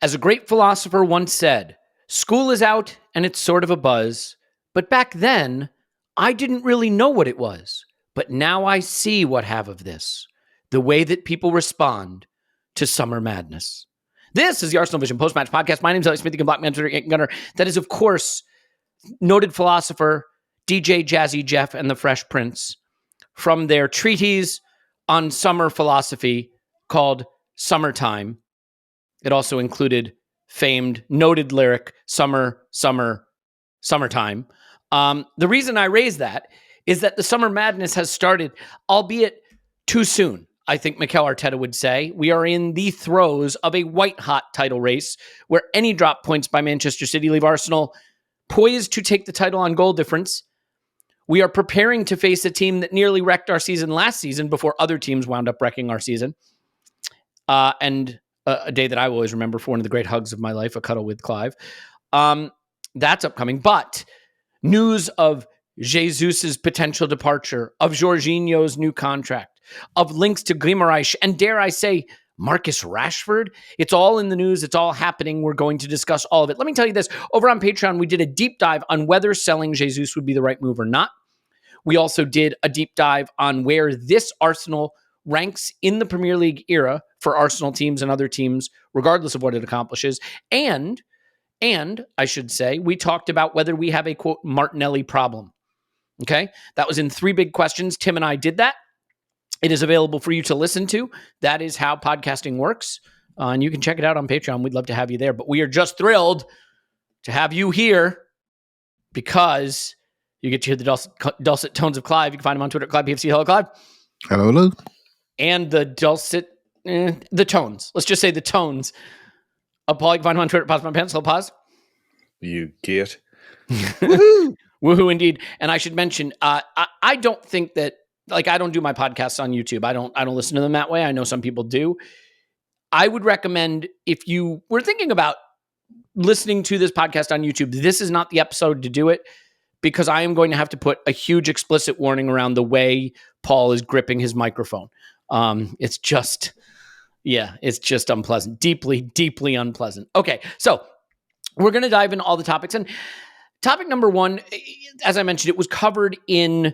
As a great philosopher once said, school is out and it's sort of a buzz, but back then, I didn't really know what it was. But now I see what have of this, the way that people respond to summer madness. This is the ArsenalVision Post-Match Podcast. My name is Elliot Smith. You can block me on Twitter, Gunner. That is, of course, noted philosopher DJ Jazzy Jeff and the Fresh Prince from their treatise on summer philosophy called Summertime. It also included famed, noted lyric, Summer, Summer, Summertime. The reason I raise that is that the summer madness has started, albeit too soon, I think Mikel Arteta would say. We are in the throes of a white-hot title race where any drop points by Manchester City leave Arsenal poised to take the title on goal difference. We are preparing to face a team that nearly wrecked our season last season before other teams wound up wrecking our season. And a day that I will always remember for one of the great hugs of my life, a cuddle with Clive. That's upcoming. But news of Jesus's potential departure, of Jorginho's new contract, of links to Guimaraes, and dare I say, Marcus Rashford. It's all in the news. It's all happening. We're going to discuss all of it. Let me tell you this. Over on Patreon, we did a deep dive on whether selling Jesus would be the right move or not. We also did a deep dive on where this Arsenal ranks in the Premier League era for Arsenal teams and other teams, regardless of what it accomplishes. And I should say, we talked about whether we have a, quote, Martinelli problem. Okay? That was in 3 big questions. Tim and I did that. It is available for you to listen to. That is how podcasting works. And you can check it out on Patreon. We'd love to have you there. But we are just thrilled to have you here because you get to hear the dulcet tones of Clive. You can find him on Twitter, ClivePFC. Hello, Clive. Hello, hello. And the the tones. Let's just say the tones of Paul. You can find him on Twitter. Pause my pencil. Pause. You get. Woohoo! Woohoo indeed. And I should mention, I don't think that, like, I don't do my podcasts on YouTube. I don't listen to them that way. I know some people do. I would recommend, if you were thinking about listening to this podcast on YouTube, this is not the episode to do it, because I am going to have to put a huge explicit warning around the way Paul is gripping his microphone. It's just unpleasant. Deeply, deeply unpleasant. Okay, so we're going to dive into all the topics. And topic number 1, as I mentioned, it was covered in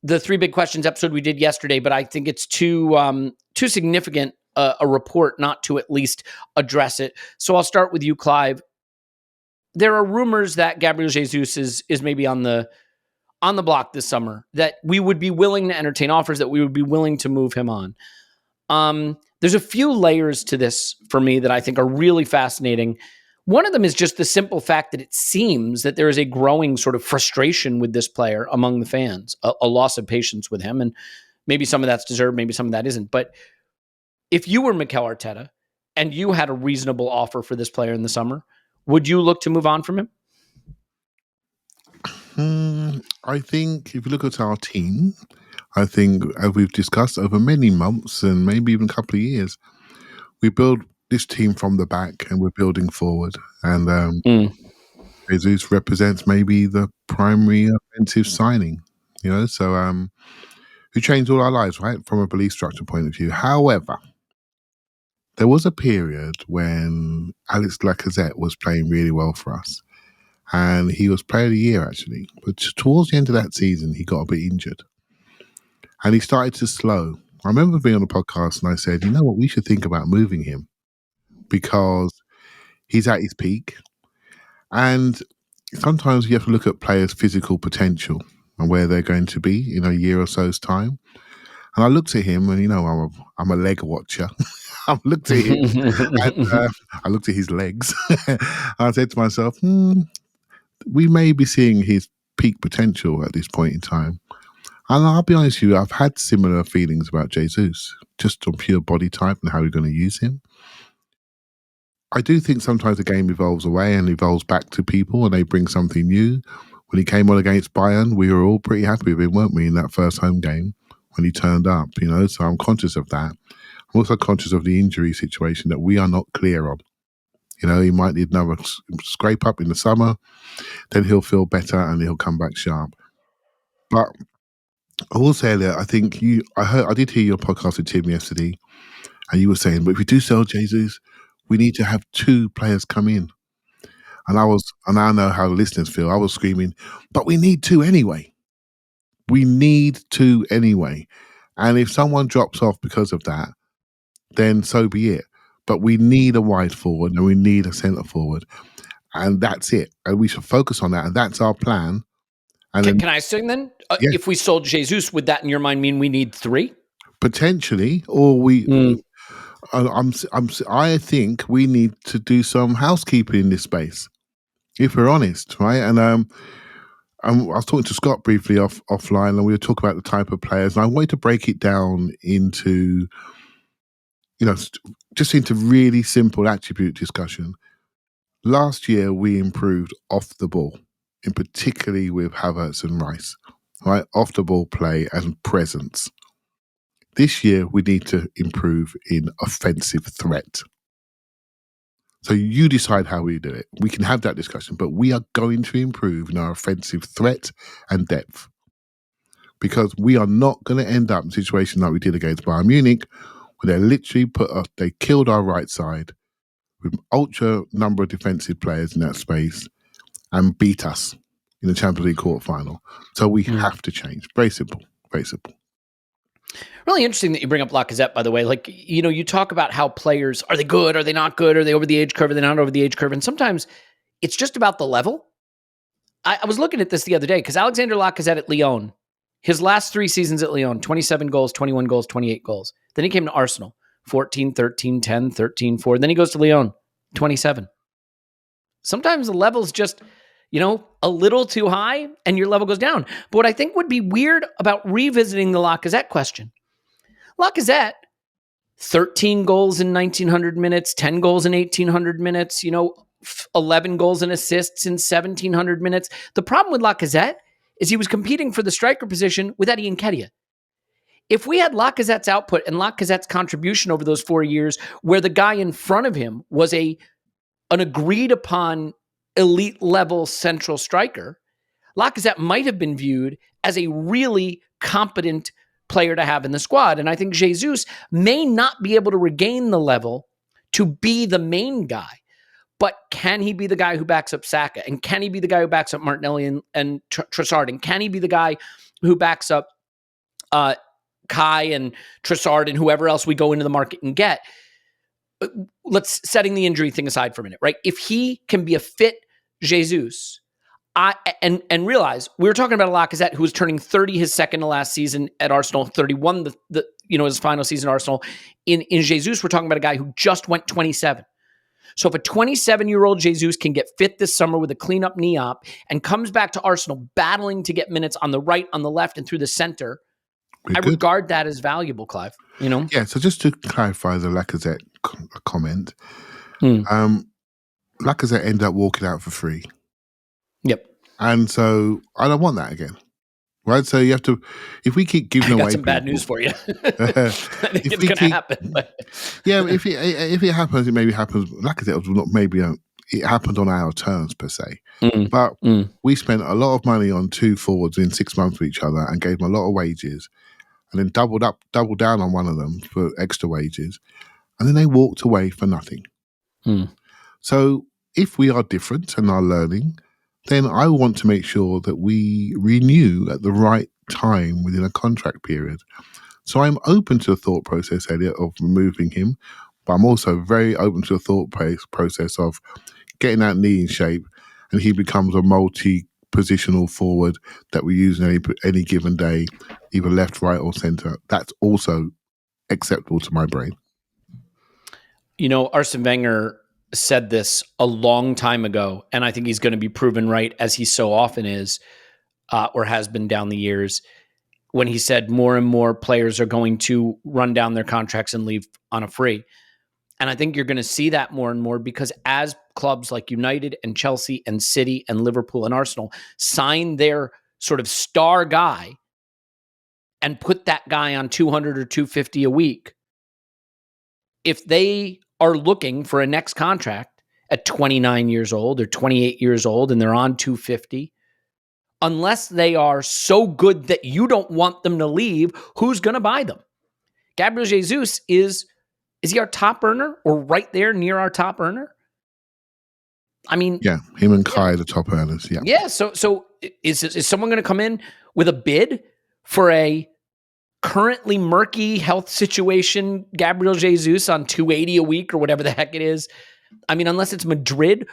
the 3 big questions episode we did yesterday, but I think it's too significant a report not to at least address it. So I'll start with you, Clive. There are rumors that Gabriel Jesus is maybe on the block this summer, that we would be willing to entertain offers, that we would be willing to move him on. There's a few layers to this for me that I think are really fascinating. One of them is just the simple fact that it seems that there is a growing sort of frustration with this player among the fans, a loss of patience with him. And maybe some of that's deserved, maybe some of that isn't. But if you were Mikel Arteta and you had a reasonable offer for this player in the summer, would you look to move on from him? I think if you look at our team, I think, as we've discussed over many months and maybe even a couple of years, we build this team from the back and we're building forward. And Jesus represents maybe the primary offensive signing, so who changed all our lives, right, from a belief structure point of view. However, there was a period when Alex Lacazette was playing really well for us. And he was player of the year, actually. But towards the end of that season, he got a bit injured. And he started to slow. I remember being on a podcast and I said, you know what, we should think about moving him because he's at his peak. And sometimes you have to look at players' physical potential and where they're going to be in a year or so's time. And I looked at him and, I'm a leg watcher. I looked at him and I looked at his legs. I said to myself, we may be seeing his peak potential at this point in time. And I'll be honest with you, I've had similar feelings about Jesus, just on pure body type and how we're going to use him. I do think sometimes the game evolves away and evolves back to people and they bring something new. When he came on against Bayern, we were all pretty happy with him, weren't we, in that first home game when he turned up, so I'm conscious of that. I'm also conscious of the injury situation that we are not clear on. He might need another scrape up in the summer, then he'll feel better and he'll come back sharp. But I will say that I think I did hear your podcast with Tim yesterday, and you were saying, but if we do sell Jesus, we need to have 2 players come in. And I know how the listeners feel. I was screaming, but we need 2 anyway. We need 2 anyway. And if someone drops off because of that, then so be it. But we need a wide forward and we need a centre forward. And that's it. And we should focus on that. And that's our plan. And Can I say then? Yeah. If we sold Jesus, would that in your mind mean we need 3? Potentially, or I think we need to do some housekeeping in this space, if we're honest, right? And I was talking to Scott briefly offline, and we were talking about the type of players, and I wanted to break it down into, just into really simple attribute discussion. Last year, we improved off the ball, in particularly with Havertz and Rice, right? Off the ball play and presence. This year, we need to improve in offensive threat. So you decide how we do it. We can have that discussion, but we are going to improve in our offensive threat and depth, because we are not going to end up in a situation like we did against Bayern Munich, where they literally they killed our right side with ultra number of defensive players in that space and beat us in the Champions League quarterfinal. So we have to change. Very simple. Very simple. Really interesting that you bring up Lacazette, by the way. Like, you talk about how players, are they good? Are they not good? Are they over the age curve? Are they not over the age curve? And sometimes it's just about the level. I was looking at this the other day because Alexander Lacazette at Lyon, his last 3 seasons at Lyon, 27 goals, 21 goals, 28 goals. Then he came to Arsenal, 14, 13, 10, 13, 4. Then he goes to Lyon, 27. Sometimes the level's just, a little too high and your level goes down. But what I think would be weird about revisiting the Lacazette question, Lacazette, 13 goals in 1,900 minutes, 10 goals in 1,800 minutes, 11 goals and assists in 1,700 minutes. The problem with Lacazette is he was competing for the striker position with Eddie Nketiah. If we had Lacazette's output and Lacazette's contribution over those 4 years, where the guy in front of him was an agreed upon elite level central striker, Lacazette might have been viewed as a really competent player to have in the squad. And I think Jesus may not be able to regain the level to be the main guy, but can he be the guy who backs up Saka? And can he be the guy who backs up Martinelli and Trossard? And can he be the guy who backs up Kai and Trossard and whoever else we go into the market and get? Let's setting the injury thing aside for a minute, right? If he can be a fit Jesus, and realize we were talking about a Lacazette who was turning 30 his second to last season at Arsenal, 31 his final season at Arsenal. In Jesus, we're talking about a guy who just went 27. So if a 27-year-old Jesus can get fit this summer with a clean-up knee op and comes back to Arsenal battling to get minutes on the right, on the left, and through the center, I regard that as valuable, Clive. Yeah, so just to clarify the Lacazette comment, Lacazette ended up walking out for free. Yep. And so I don't want that again. Right? So you have to, if we keep giving away some bad news for you. I think it's going to happen. But. Yeah, if it happens, it maybe happens. Lacazette was not maybe it happened on our terms per se. But we spent a lot of money on 2 forwards in 6 months with each other and gave them a lot of wages, and then doubled down on one of them for extra wages, and then they walked away for nothing. So if we are different and are learning, then I want to make sure that we renew at the right time within a contract period. So I'm open to the thought process, Elliot, of removing him, but I'm also very open to the thought process of getting that knee in shape and he becomes a multi-positional forward that we use in any given day, either left, right, or centre. That's also acceptable to my brain. Arsene Wenger said this a long time ago, and I think he's going to be proven right, as he so often is, or has been down the years, when he said more and more players are going to run down their contracts and leave on a free. And I think you're going to see that more and more, because as clubs like United and Chelsea and City and Liverpool and Arsenal sign their sort of star guy and put that guy on 200 or 250 a week, if they are looking for a next contract at 29 years old or 28 years old and they're on 250, unless they are so good that you don't want them to leave, who's going to buy them? Gabriel Jesus is Is he our top earner or right there near our top earner? I mean, Yeah, him and Kai are the top earners. Yeah. yeah. So is someone going to come in with a bid for a currently murky health situation, Gabriel Jesus on $280 a week or whatever the heck it is? I mean, unless it's Madrid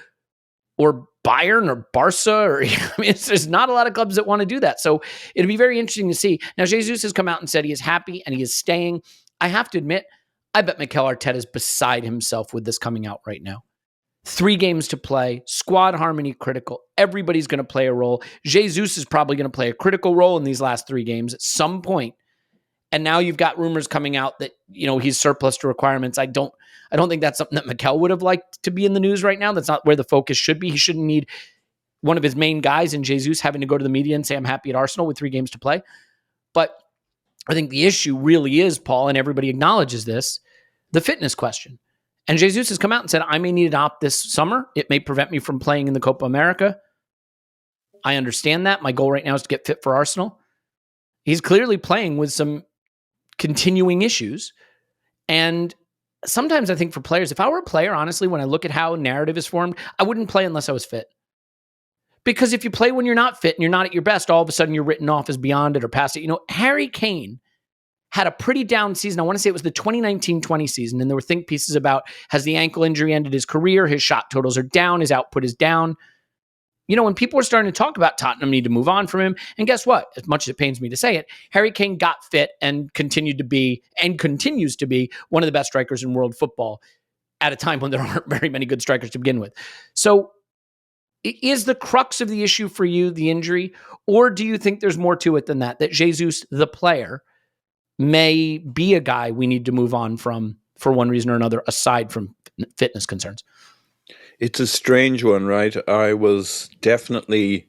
or Bayern or Barca, or I mean, there's not a lot of clubs that want to do that. So it'd be very interesting to see. Now, Jesus has come out and said he is happy and he is staying. I have to admit, I bet Mikel Arteta is beside himself with this coming out right now. 3 games to play, squad harmony critical. Everybody's going to play a role. Jesus is probably going to play a critical role in these last 3 games at some point. And now you've got rumors coming out that, he's surplus to requirements. I don't think that's something that Mikel would have liked to be in the news right now. That's not where the focus should be. He shouldn't need one of his main guys in Jesus having to go to the media and say, I'm happy at Arsenal with 3 games to play. But I think the issue really is, Paul, and everybody acknowledges this, the fitness question. And Jesus has come out and said, I may need an op this summer. It may prevent me from playing in the Copa America. I understand that. My goal right now is to get fit for Arsenal. He's clearly playing with some continuing issues. And sometimes I think for players, if I were a player, honestly, when I look at how narrative is formed, I wouldn't play unless I was fit. Because if you play when you're not fit and you're not at your best, all of a sudden you're written off as beyond it or past it. Harry Kane had a pretty down season. I want to say it was the 2019-20 season. And there were think pieces about, has the ankle injury ended his career? His shot totals are down. His output is down. When people are starting to talk about Tottenham need to move on from him, and guess what? As much as it pains me to say it, Harry Kane got fit and continued to be, and continues to be, one of the best strikers in world football at a time when there aren't very many good strikers to begin with. So is the crux of the issue for you the injury, or do you think there's more to it than that Jesus, the player, may be a guy we need to move on from for one reason or another, aside from fitness concerns? It's a strange one, right? I was definitely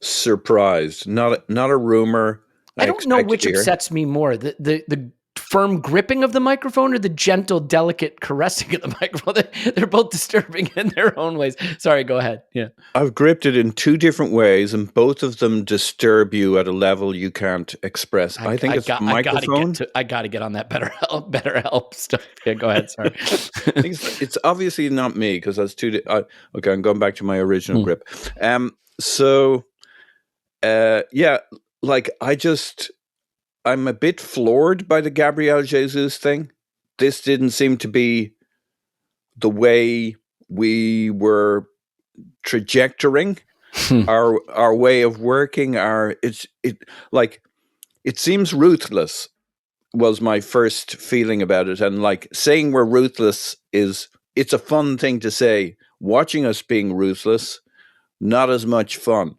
surprised. Not a rumor. I don't know which upsets me more, the firm gripping of the microphone or the gentle, delicate caressing of the microphone. They're both disturbing in their own ways. Sorry, go ahead. Yeah. I've gripped it in 2 different ways, and both of them disturb you at a level you can't express. I think it's microphone. I got to get on that better help stuff. Yeah, go ahead. Sorry. It's obviously not me, because that's too. Okay, I'm going back to my original grip. I'm a bit floored by the Gabriel Jesus thing. This didn't seem to be the way we were trajectorying our way of working. It seems ruthless was my first feeling about it. And saying we're ruthless it's a fun thing to say. Watching us being ruthless, not as much fun.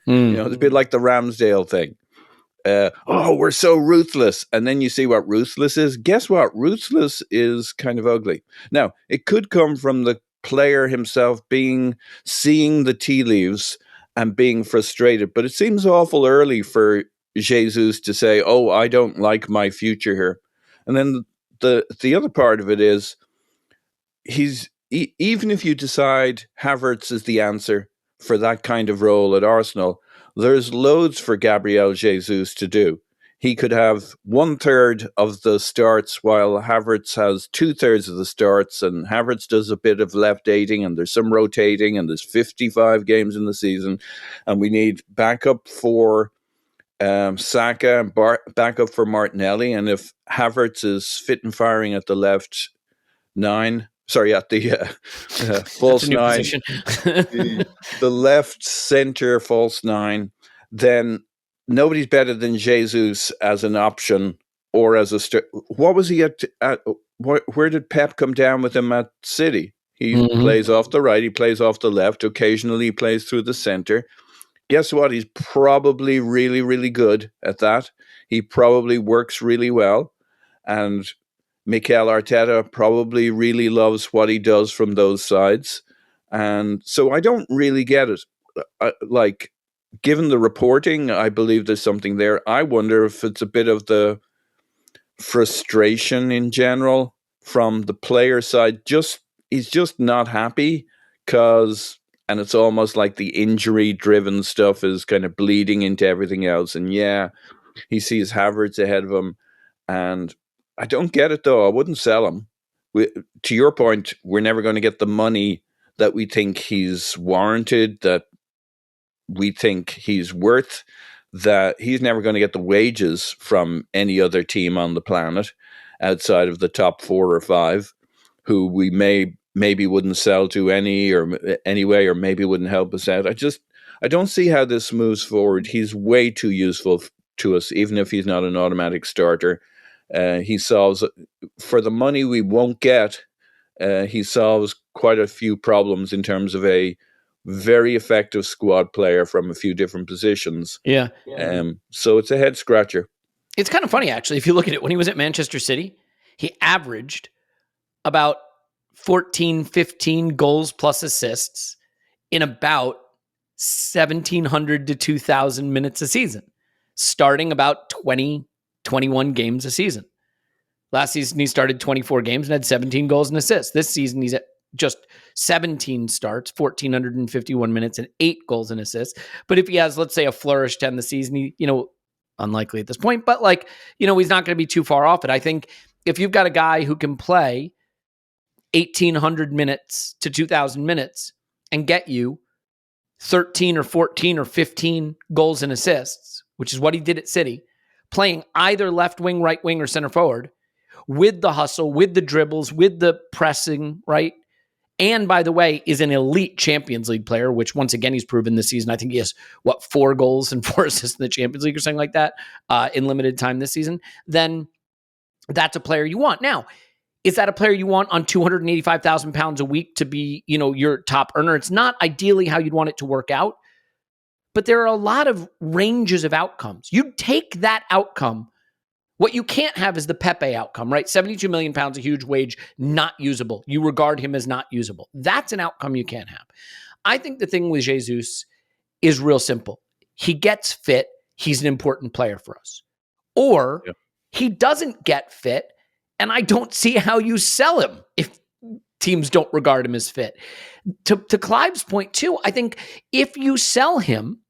It's a bit like the Ramsdale thing. We're so ruthless. And then you see what ruthless is. Guess what? Ruthless is kind of ugly. Now, it could come from the player himself seeing the tea leaves and being frustrated. But it seems awful early for Jesus to say, I don't like my future here. And then the other part of it is, even if you decide Havertz is the answer for that kind of role at Arsenal, there's loads for Gabriel Jesus to do. He could have 1/3 of the starts while Havertz has 2/3 of the starts, and Havertz does a bit of left dating, and there's some rotating, and there's 55 games in the season, and we need backup for Saka and backup for Martinelli. And if Havertz is fit and firing at the left 9, at the false 9, the left center false 9, then nobody's better than Jesus as an option or as a what was he at where did Pep come down with him at City? He plays off the right, he plays off the left, occasionally he plays through the center. Guess what? He's probably really, really good at that. He probably works really well, and Mikel Arteta probably really loves what he does from those sides. And so I don't really get it. Given the reporting, I believe there's something there. I wonder if it's a bit of the frustration in general from the player side. He's just not happy and it's almost like the injury-driven stuff is kind of bleeding into everything else. And he sees Havertz ahead of him, and I don't get it though. I wouldn't sell him. to your point, we're never going to get the money that we think he's warranted, that we think he's worth, that he's never going to get the wages from any other team on the planet outside of the top 4 or 5, who we maybe wouldn't sell to anyway, or maybe wouldn't help us out. I don't see how this moves forward. He's way too useful to us, even if he's not an automatic starter. He solves, for the money we won't get, he solves quite a few problems in terms of a very effective squad player from a few different positions. Yeah. So it's a head scratcher. It's kind of funny, actually. If you look at it, when he was at Manchester City, he averaged about 14, 15 goals plus assists in about 1,700 to 2,000 minutes a season, starting about 20, 21 games a season. Last season, he started 24 games and had 17 goals and assists. This season, he's at just 17 starts, 1,451 minutes, and 8 goals and assists. But if he has, let's say, a flourish to end the season, he, unlikely at this point, but he's not going to be too far off it. I think if you've got a guy who can play 1,800 minutes to 2,000 minutes and get you 13 or 14 or 15 goals and assists, which is what he did at City, playing either left wing, right wing, or center forward, with the hustle, with the dribbles, with the pressing, right? And by the way, is an elite Champions League player, which once again, he's proven this season. I think he has 4 goals and 4 assists in the Champions League or something like that in limited time this season. Then that's a player you want. Now, is that a player you want on 285,000 pounds a week to be, your top earner? It's not ideally how you'd want it to work out, but there are a lot of ranges of outcomes. You take that outcome. What you can't have is the Pepe outcome, right? 72 million pounds, a huge wage, not usable. You regard him as not usable. That's an outcome you can't have. I think the thing with Jesus is real simple. He gets fit. He's an important player for us. Or he doesn't get fit, and I don't see how you sell him if teams don't regard him as fit. To Clive's point too, I think if you sell him,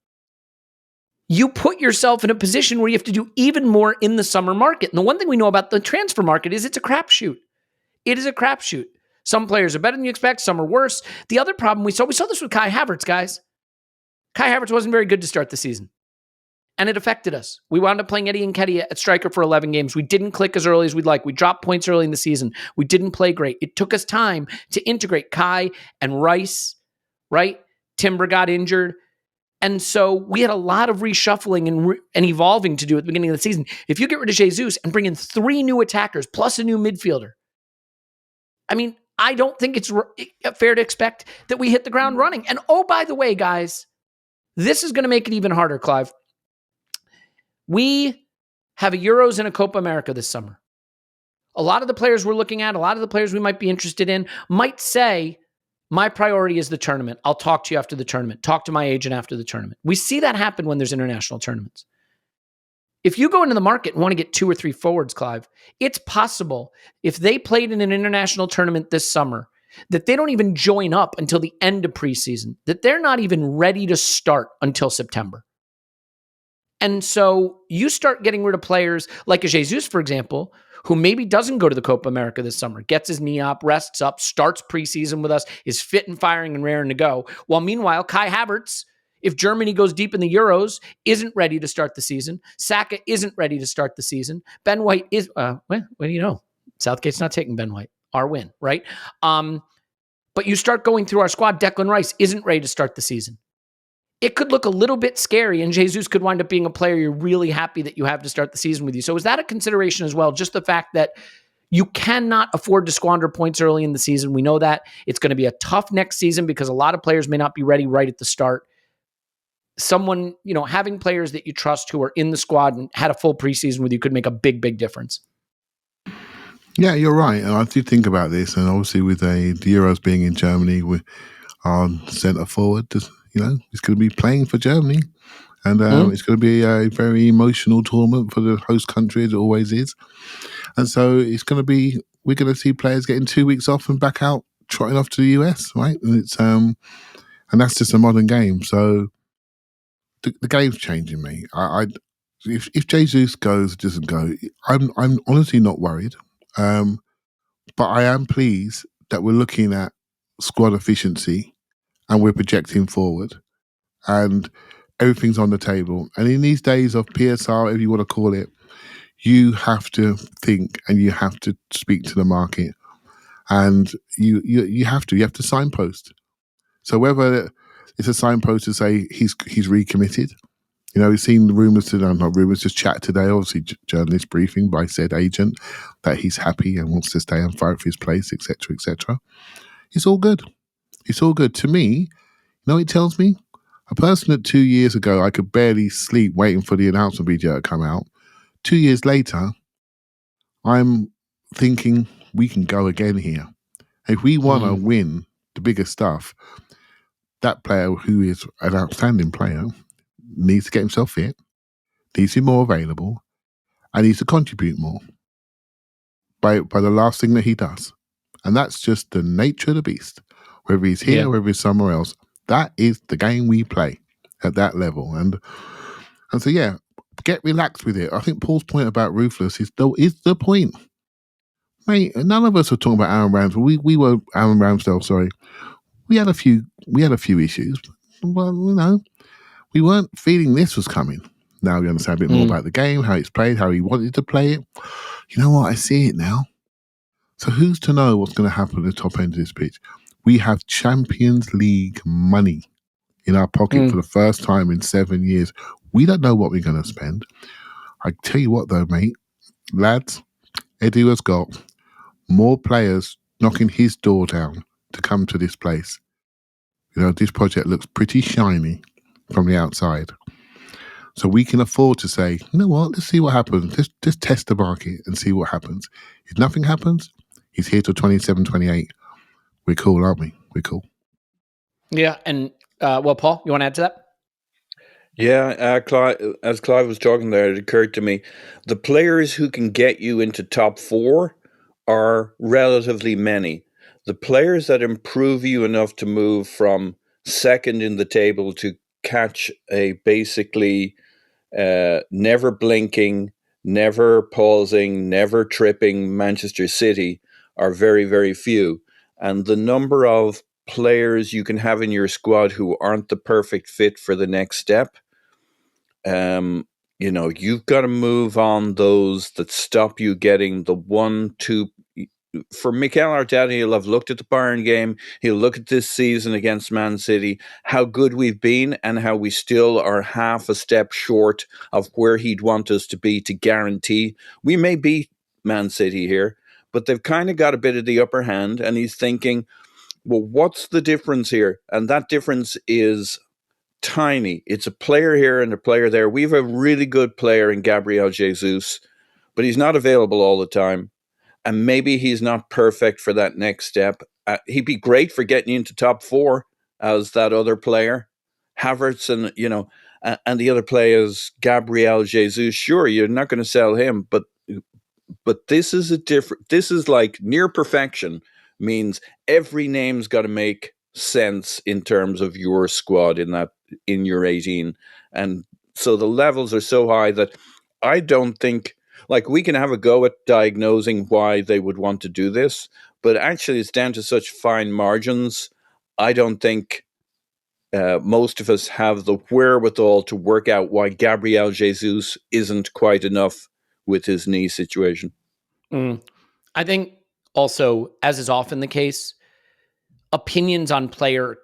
you put yourself in a position where you have to do even more in the summer market. And the one thing we know about the transfer market is it's a crapshoot. It is a crapshoot. Some players are better than you expect. Some are worse. The other problem we saw this with Kai Havertz, guys. Kai Havertz wasn't very good to start the season. And it affected us. We wound up playing Eddie Nketiah at striker for 11 games. We didn't click as early as we'd like. We dropped points early in the season. We didn't play great. It took us time to integrate Kai and Rice, right? Timber got injured. And so we had a lot of reshuffling and evolving to do at the beginning of the season. If you get rid of Jesus and bring in 3 new attackers plus a new midfielder, I mean, I don't think it's fair to expect that we hit the ground running. And oh, by the way, guys, this is going to make it even harder, Clive. We have a Euros and a Copa America this summer. A lot of the players we're looking at, a lot of the players we might be interested in might say, my priority is the tournament. I'll talk to you after the tournament. Talk to my agent after the tournament. We see that happen when there's international tournaments. If you go into the market and want to get 2 or 3 forwards, Clive, it's possible if they played in an international tournament this summer that they don't even join up until the end of preseason, that they're not even ready to start until September. And so you start getting rid of players like a Jesus, for example, who maybe doesn't go to the Copa America this summer, gets his knee up, rests up, starts preseason with us, is fit and firing and raring to go. While meanwhile, Kai Havertz, if Germany goes deep in the Euros, isn't ready to start the season. Saka isn't ready to start the season. Ben White is, what do you know? Southgate's not taking Ben White. Our win, right? But you start going through our squad, Declan Rice isn't ready to start the season. It could look a little bit scary, and Jesus could wind up being a player you're really happy that you have to start the season with you. So is that a consideration as well? Just the fact that you cannot afford to squander points early in the season. We know that. It's going to be a tough next season because a lot of players may not be ready right at the start. Someone, having players that you trust who are in the squad and had a full preseason with you could make a big, big difference. Yeah, you're right. And I did think about this, and obviously with the Euros being in Germany, with our centre forward, he's going to be playing for Germany, and it's going to be a very emotional tournament for the host country, as it always is. And so we're going to see players getting 2 weeks off and back out trotting off to the US, right? And it's and that's just a modern game. So the game's changing me. If Jesus doesn't go, I'm honestly not worried. But I am pleased that we're looking at squad efficiency and we're projecting forward and everything's on the table. And in these days of PSR, whatever you want to call it, you have to think and you have to speak to the market, and you have to signpost. So whether it's a signpost to say he's recommitted, we've seen rumours today, not rumours, just chat today, obviously journalist briefing by said agent that he's happy and wants to stay and fight for his place, etc., etc. It's all good. It's all good. To me, it tells me a person that 2 years ago I could barely sleep waiting for the announcement video to come out. 2 years later, I'm thinking we can go again here. If we want to win the bigger stuff, that player who is an outstanding player needs to get himself fit, needs to be more available, and needs to contribute more by the last thing that he does. And that's just the nature of the beast. Whether he's here, whether he's somewhere else, that is the game we play at that level. And so, get relaxed with it. I think Paul's point about ruthless is the point. Mate, none of us were talking about Aaron Ramsdale. We were Aaron Ramsdale, sorry. We had a few issues. Well, we weren't feeling this was coming. Now we understand a bit more about the game, how it's played, how he wanted to play it. You know what? I see it now. So who's to know what's going to happen at the top end of this pitch? We have Champions League money in our pocket for the first time in 7 years. We don't know what we're going to spend. I tell you what, though, mate, lads, Eddie has got more players knocking his door down to come to this place. This project looks pretty shiny from the outside. So we can afford to say, you know what, let's see what happens. Just test the market and see what happens. If nothing happens, he's here till 27, 28. We're cool, aren't we? We're cool. Yeah, and Paul, you want to add to that? Yeah, as Clive was talking there, it occurred to me, the players who can get you into top 4 are relatively many. The players that improve you enough to move from second in the table to catch a basically never blinking, never pausing, never tripping Manchester City are very, very few. And the number of players you can have in your squad who aren't the perfect fit for the next step, you've got to move on those that stop you getting the 1-2. For Mikel Arteta, he'll have looked at the Bayern game. He'll look at this season against Man City, how good we've been and how we still are half a step short of where he'd want us to be to guarantee we may beat Man City here, but they've kind of got a bit of the upper hand. And he's thinking, well, what's the difference here? And that difference is tiny. It's a player here and a player there. We have a really good player in Gabriel Jesus, but he's not available all the time. And maybe he's not perfect for that next step. He'd be great for getting into top 4 as that other player. Havertz and the other players, Gabriel Jesus. Sure, you're not going to sell him, but this is this is like near perfection means every name's got to make sense in terms of your squad in your 18. And so the levels are so high that I don't think, like, we can have a go at diagnosing why they would want to do this, but actually it's down to such fine margins. I don't think most of us have the wherewithal to work out why Gabriel Jesus isn't quite enough with his knee situation. I think also, as is often the case, opinions on player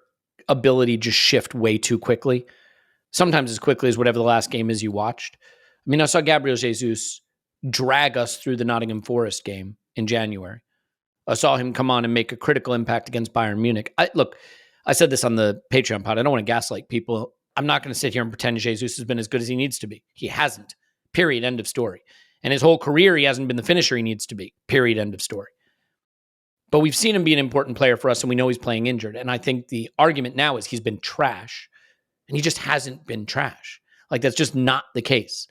ability just shift way too quickly. Sometimes as quickly as whatever the last game is you watched. I mean, I saw Gabriel Jesus drag us through the Nottingham Forest game in January. I saw him come on and make a critical impact against Bayern Munich. I said this on the Patreon pod. I don't want to gaslight people. I'm not going to sit here and pretend Jesus has been as good as he needs to be. He hasn't. Period. End of story. And his whole career, he hasn't been the finisher he needs to be. Period. End of story. But we've seen him be an important player for us, and we know he's playing injured. And I think the argument now is he's been trash, and he just hasn't been trash. Like, that's just not the case.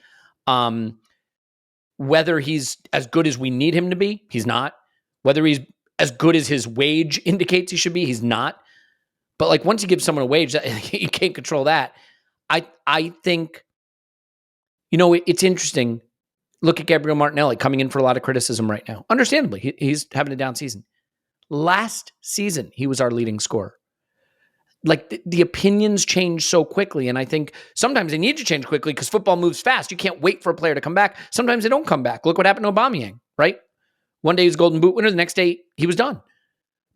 Whether he's as good as we need him to be, he's not. Whether he's as good as his wage indicates he should be, he's not. But like, once you give someone a wage, you can't control that. I think, it's interesting. Look at Gabriel Martinelli coming in for a lot of criticism right now. Understandably, he's having a down season. Last season, he was our leading scorer. Like the opinions change so quickly. And I think sometimes they need to change quickly because football moves fast. You can't wait for a player to come back. Sometimes they don't come back. Look what happened to Aubameyang, right? One day he was Golden Boot winner. The next day he was done.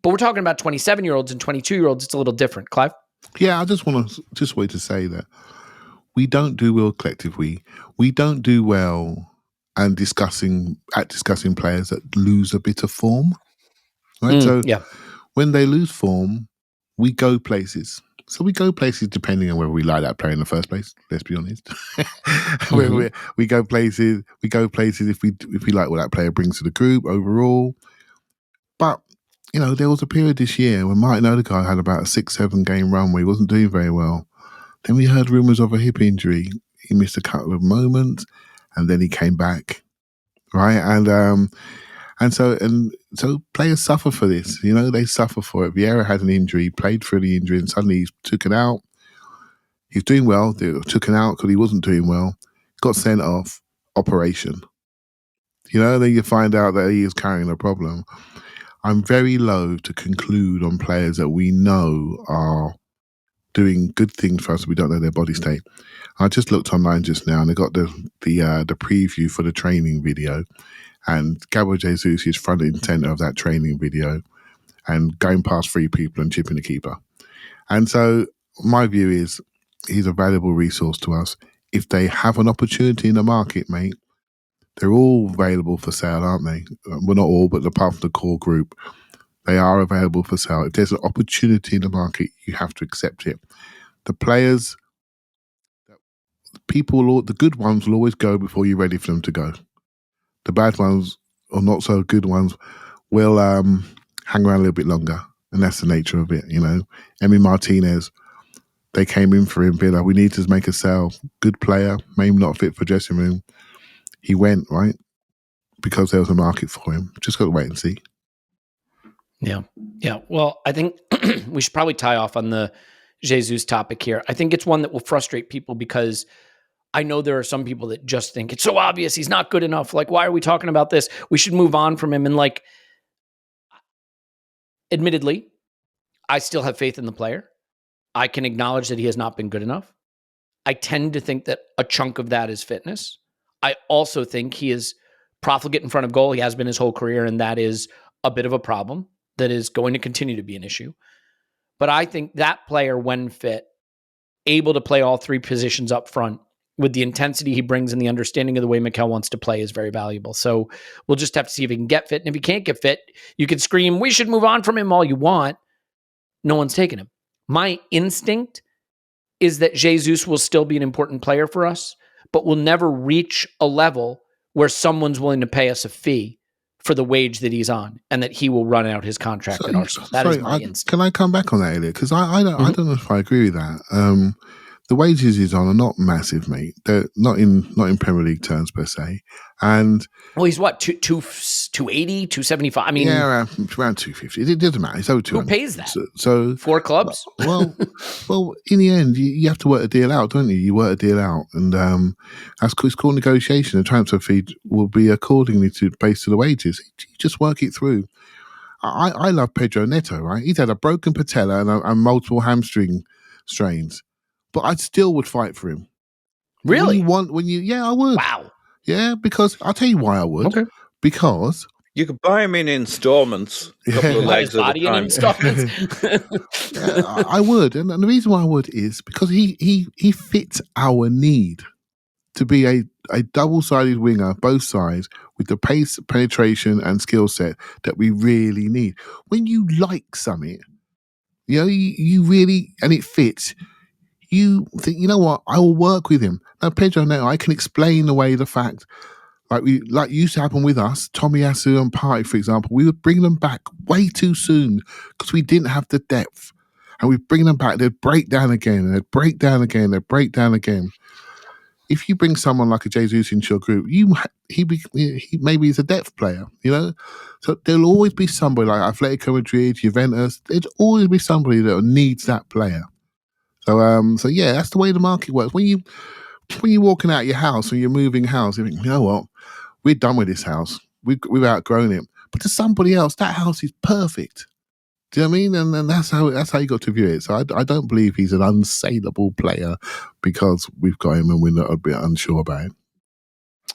But we're talking about 27-year-olds and 22-year-olds. It's a little different. Clive? Yeah, I just want to say that we don't do well collectively. We don't do well and discussing players that lose a bit of form. Right? Yeah. When they lose form, we go places. So we go places depending on whether we like that player in the first place. Let's be honest. We go places. We go places if we like what that player brings to the group overall. But there was a period this year when Martin Odegaard had about a 6-7 game run where he wasn't doing very well. Then we heard rumours of a hip injury. He missed a couple of moments, and then he came back, right? And so players suffer for this. They suffer for it. Vieira had an injury, played through the injury, and suddenly he's taken out. He's doing well. They took him out because he wasn't doing well. Got sent off. Operation. Then you find out that he is carrying a problem. I'm very loath to conclude on players that we know are doing good things for us. We don't know their body state. I just looked online just now, and they got the preview for the training video. And Gabriel Jesus is front and center of that training video and going past 3 people and chipping the keeper. And so my view is he's a valuable resource to us. If they have an opportunity in the market, mate, they're all available for sale, aren't they? Well, not all, but apart from the core group, they are available for sale. If there's an opportunity in the market, you have to accept it. The players, the good ones will always go before you're ready for them to go. The bad ones, or not so good ones, will hang around a little bit longer. And that's the nature of it, Emi Martinez, they came in for him, Villa. We need to make a sale. Good player, maybe not fit for dressing room. He went, right? Because there was a market for him. Just got to wait and see. Yeah. Well, I think we should probably tie off on the Jesus topic here. I think it's one that will frustrate people because I know there are some people that just think it's so obvious he's not good enough. Like, why are we talking about this? We should move on from him. And admittedly, I still have faith in the player. I can acknowledge that he has not been good enough. I tend to think that a chunk of that is fitness. I also think he is profligate in front of goal. He has been his whole career, and that is a bit of a problem that is going to continue to be an issue. But I think that player, when fit, able to play all 3 positions up front, with the intensity he brings and the understanding of the way Mikel wants to play is very valuable. So we'll just have to see if he can get fit. And if he can't get fit, you can scream, we should move on from him all you want. No one's taking him. My instinct is that Jesus will still be an important player for us, but will never reach a level where someone's willing to pay us a fee for the wage that he's on and that he will run out his contract at Arsenal. That is my instinct. Can I come back on that, Elliot? Because I don't know if I agree with that. The wages he's on are not massive, mate. They're not in Premier League terms per se. And he's what, 280, 275? I mean, yeah, around 250. It doesn't matter. It's over 200. Who pays that? So 4 clubs? Well, in the end, you have to work a deal out, don't you? You work a deal out, and it's called negotiation. The transfer fee will be accordingly based to the wages. You just work it through. I love Pedro Neto, right? He's had a broken patella and multiple hamstring strains. But I still would fight for him. Really? Yeah, I would. Wow. Yeah, because I'll tell you why I would. Okay. Because you could buy him in installments, a couple of legs at a time. I would, and the reason why I would is because he fits our need to be a double-sided winger, both sides, with the pace, penetration, and skill set that we really need. When you like something, you really, and it fits. You think, you know what? I will work with him. Now, Pedro Neto, I can explain away the fact, like used to happen with us, Tomiyasu and Partey, for example, we would bring them back way too soon because we didn't have the depth. And we'd bring them back, they'd break down again, and they'd break down again, they'd break down again. If you bring someone like a Jesus into your group, he maybe he's a depth player, So there'll always be somebody like Atletico Madrid, Juventus. There'd always be somebody that needs that player. So yeah, that's the way the market works. When when you're walking out of your house or you're moving house, you think, you know what? We're done with this house. We've outgrown it. But to somebody else, that house is perfect. Do you know what I mean? And that's how you got to view it. So I don't believe he's an unsaleable player because we've got him and we're not a bit unsure about him.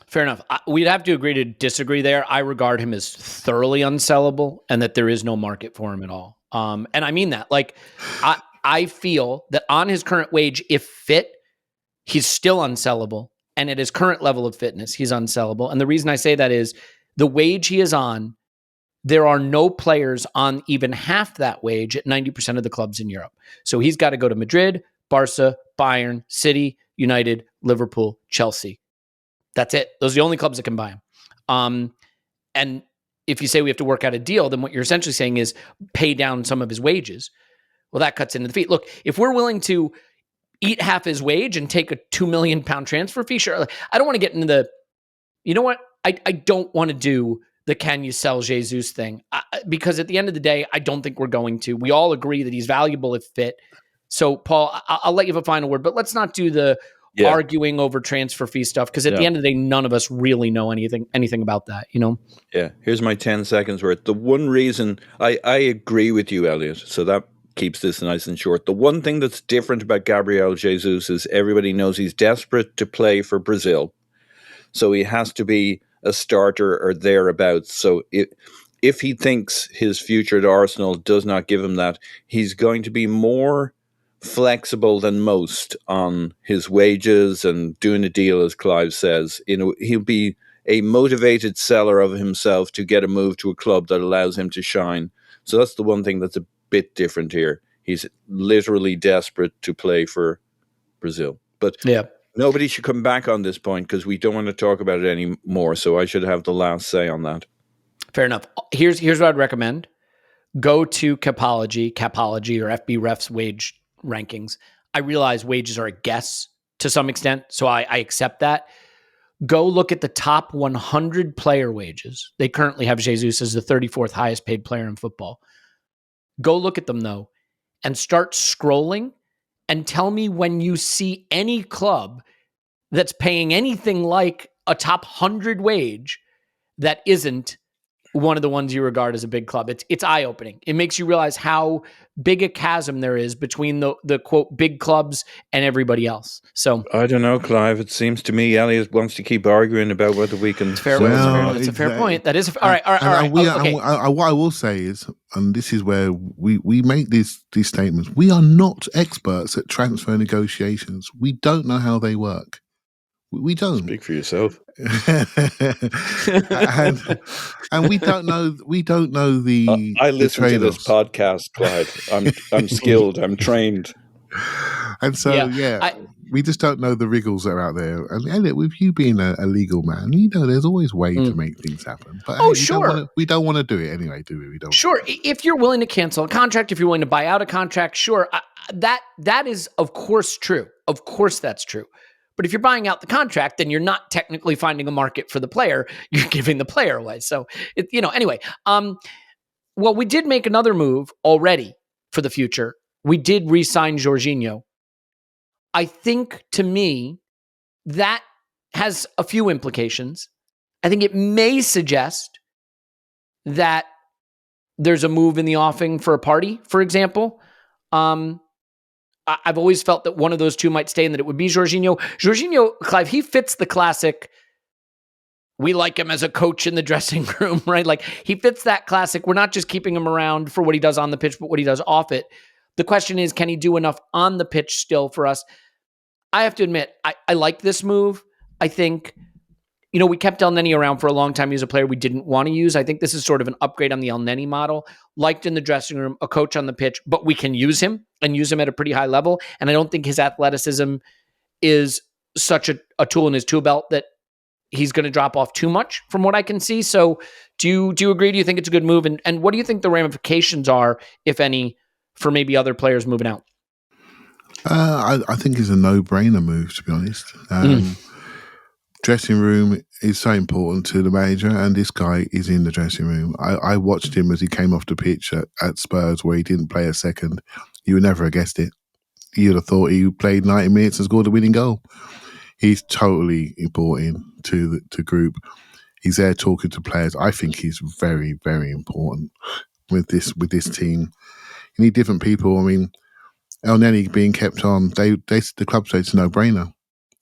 Fair enough. We'd have to agree to disagree there. I regard him as thoroughly unsellable and that there is no market for him at all. And I mean that. Like, I feel that on his current wage, if fit, he's still unsellable. And at his current level of fitness, he's unsellable. And the reason I say that is the wage he is on, there are no players on even half that wage at 90% of the clubs in Europe. So he's got to go to Madrid, Barca, Bayern, City, United, Liverpool, Chelsea. That's it. Those are the only clubs that can buy him. And if you say we have to work out a deal, then what you're essentially saying is pay down some of his wages. Well, that cuts into the fee. Look, if we're willing to eat half his wage and take a £2 million transfer fee, sure. I don't want to get into the, you know what? I don't want to do the can you sell Jesus thing because at the end of the day, I don't think we're going to. We all agree that he's valuable if fit. So, Paul, I'll let you have a final word, but let's not do the arguing over transfer fee stuff because at the end of the day, none of us really know anything about that, you know? Yeah, here's my 10 seconds worth. The one reason I agree with you, Elliot, so that keeps this nice and short. The one thing that's different about Gabriel Jesus is everybody knows he's desperate to play for Brazil. So he has to be a starter or thereabouts. So if he thinks his future at Arsenal does not give him that, he's going to be more flexible than most on his wages and doing a deal, as Clive says. You know, he'll be a motivated seller of himself to get a move to a club that allows him to shine. So that's the one thing that's a bit different here. He's literally desperate to play for Brazil. But nobody should come back on this point because we don't want to talk about it anymore. So I should have the last say on that. Fair enough. Here's what I'd recommend. Go to Capology or FB Ref's wage rankings. I realize wages are a guess to some extent, so I accept that. Go look at the top 100 player wages. They currently have Jesus as the 34th highest paid player in football. Go look at them, though, and start scrolling and tell me when you see any club that's paying anything like a top 100 wage that isn't one of the ones you regard as a big club. It's eye-opening. It makes you realize how big a chasm there is between the quote big clubs and everybody else. So I don't know, Clive. It seems to me Elliot wants to keep arguing about whether we can. It's a fair point. That is all right. Okay. What I will say is, and this is where we make these statements. We are not experts at transfer negotiations. We don't know how they work. We don't. Speak for yourself. and we don't know the. I listen to this podcast, Clive. I'm skilled. I'm trained. And so we just don't know the wriggles that are out there. And Elliot, with you being a legal man, you know there's always ways to make things happen. But sure, we don't want to do it anyway, do we? We don't. Sure, if you're willing to cancel a contract, if you're willing to buy out a contract, sure, that is of course true. Of course, that's true. But if you're buying out the contract, then you're not technically finding a market for the player. You're giving the player away. So, anyway. Well, we did make another move already for the future. We did re-sign Jorginho. I think, to me, that has a few implications. I think it may suggest that there's a move in the offing for a party, for example. I've always felt that one of those two might stay and that it would be Jorginho. Jorginho, Clive, he fits the classic, we like him as a coach in the dressing room, right? Like, he fits that classic. We're not just keeping him around for what he does on the pitch, but what he does off it. The question is, can he do enough on the pitch still for us? I have to admit, I like this move. I think, we kept El Neni around for a long time. He was a player we didn't want to use. I think this is sort of an upgrade on the El Neni model. Liked in the dressing room, a coach on the pitch, but we can use him and use him at a pretty high level. And I don't think his athleticism is such a tool in his tool belt that he's going to drop off too much from what I can see. So do you agree? Do you think it's a good move? And what do you think the ramifications are, if any, for maybe other players moving out? I think it's a no-brainer move, to be honest. Dressing room is so important to the manager, and this guy is in the dressing room. I watched him as he came off the pitch at Spurs, where he didn't play a second. You would never have guessed it. You'd have thought he played 90 minutes and scored a winning goal. He's totally bought in to the group. He's there talking to players. I think he's very, very important with this team. You need different people. I mean, El Neni being kept on, the club said it's a no-brainer,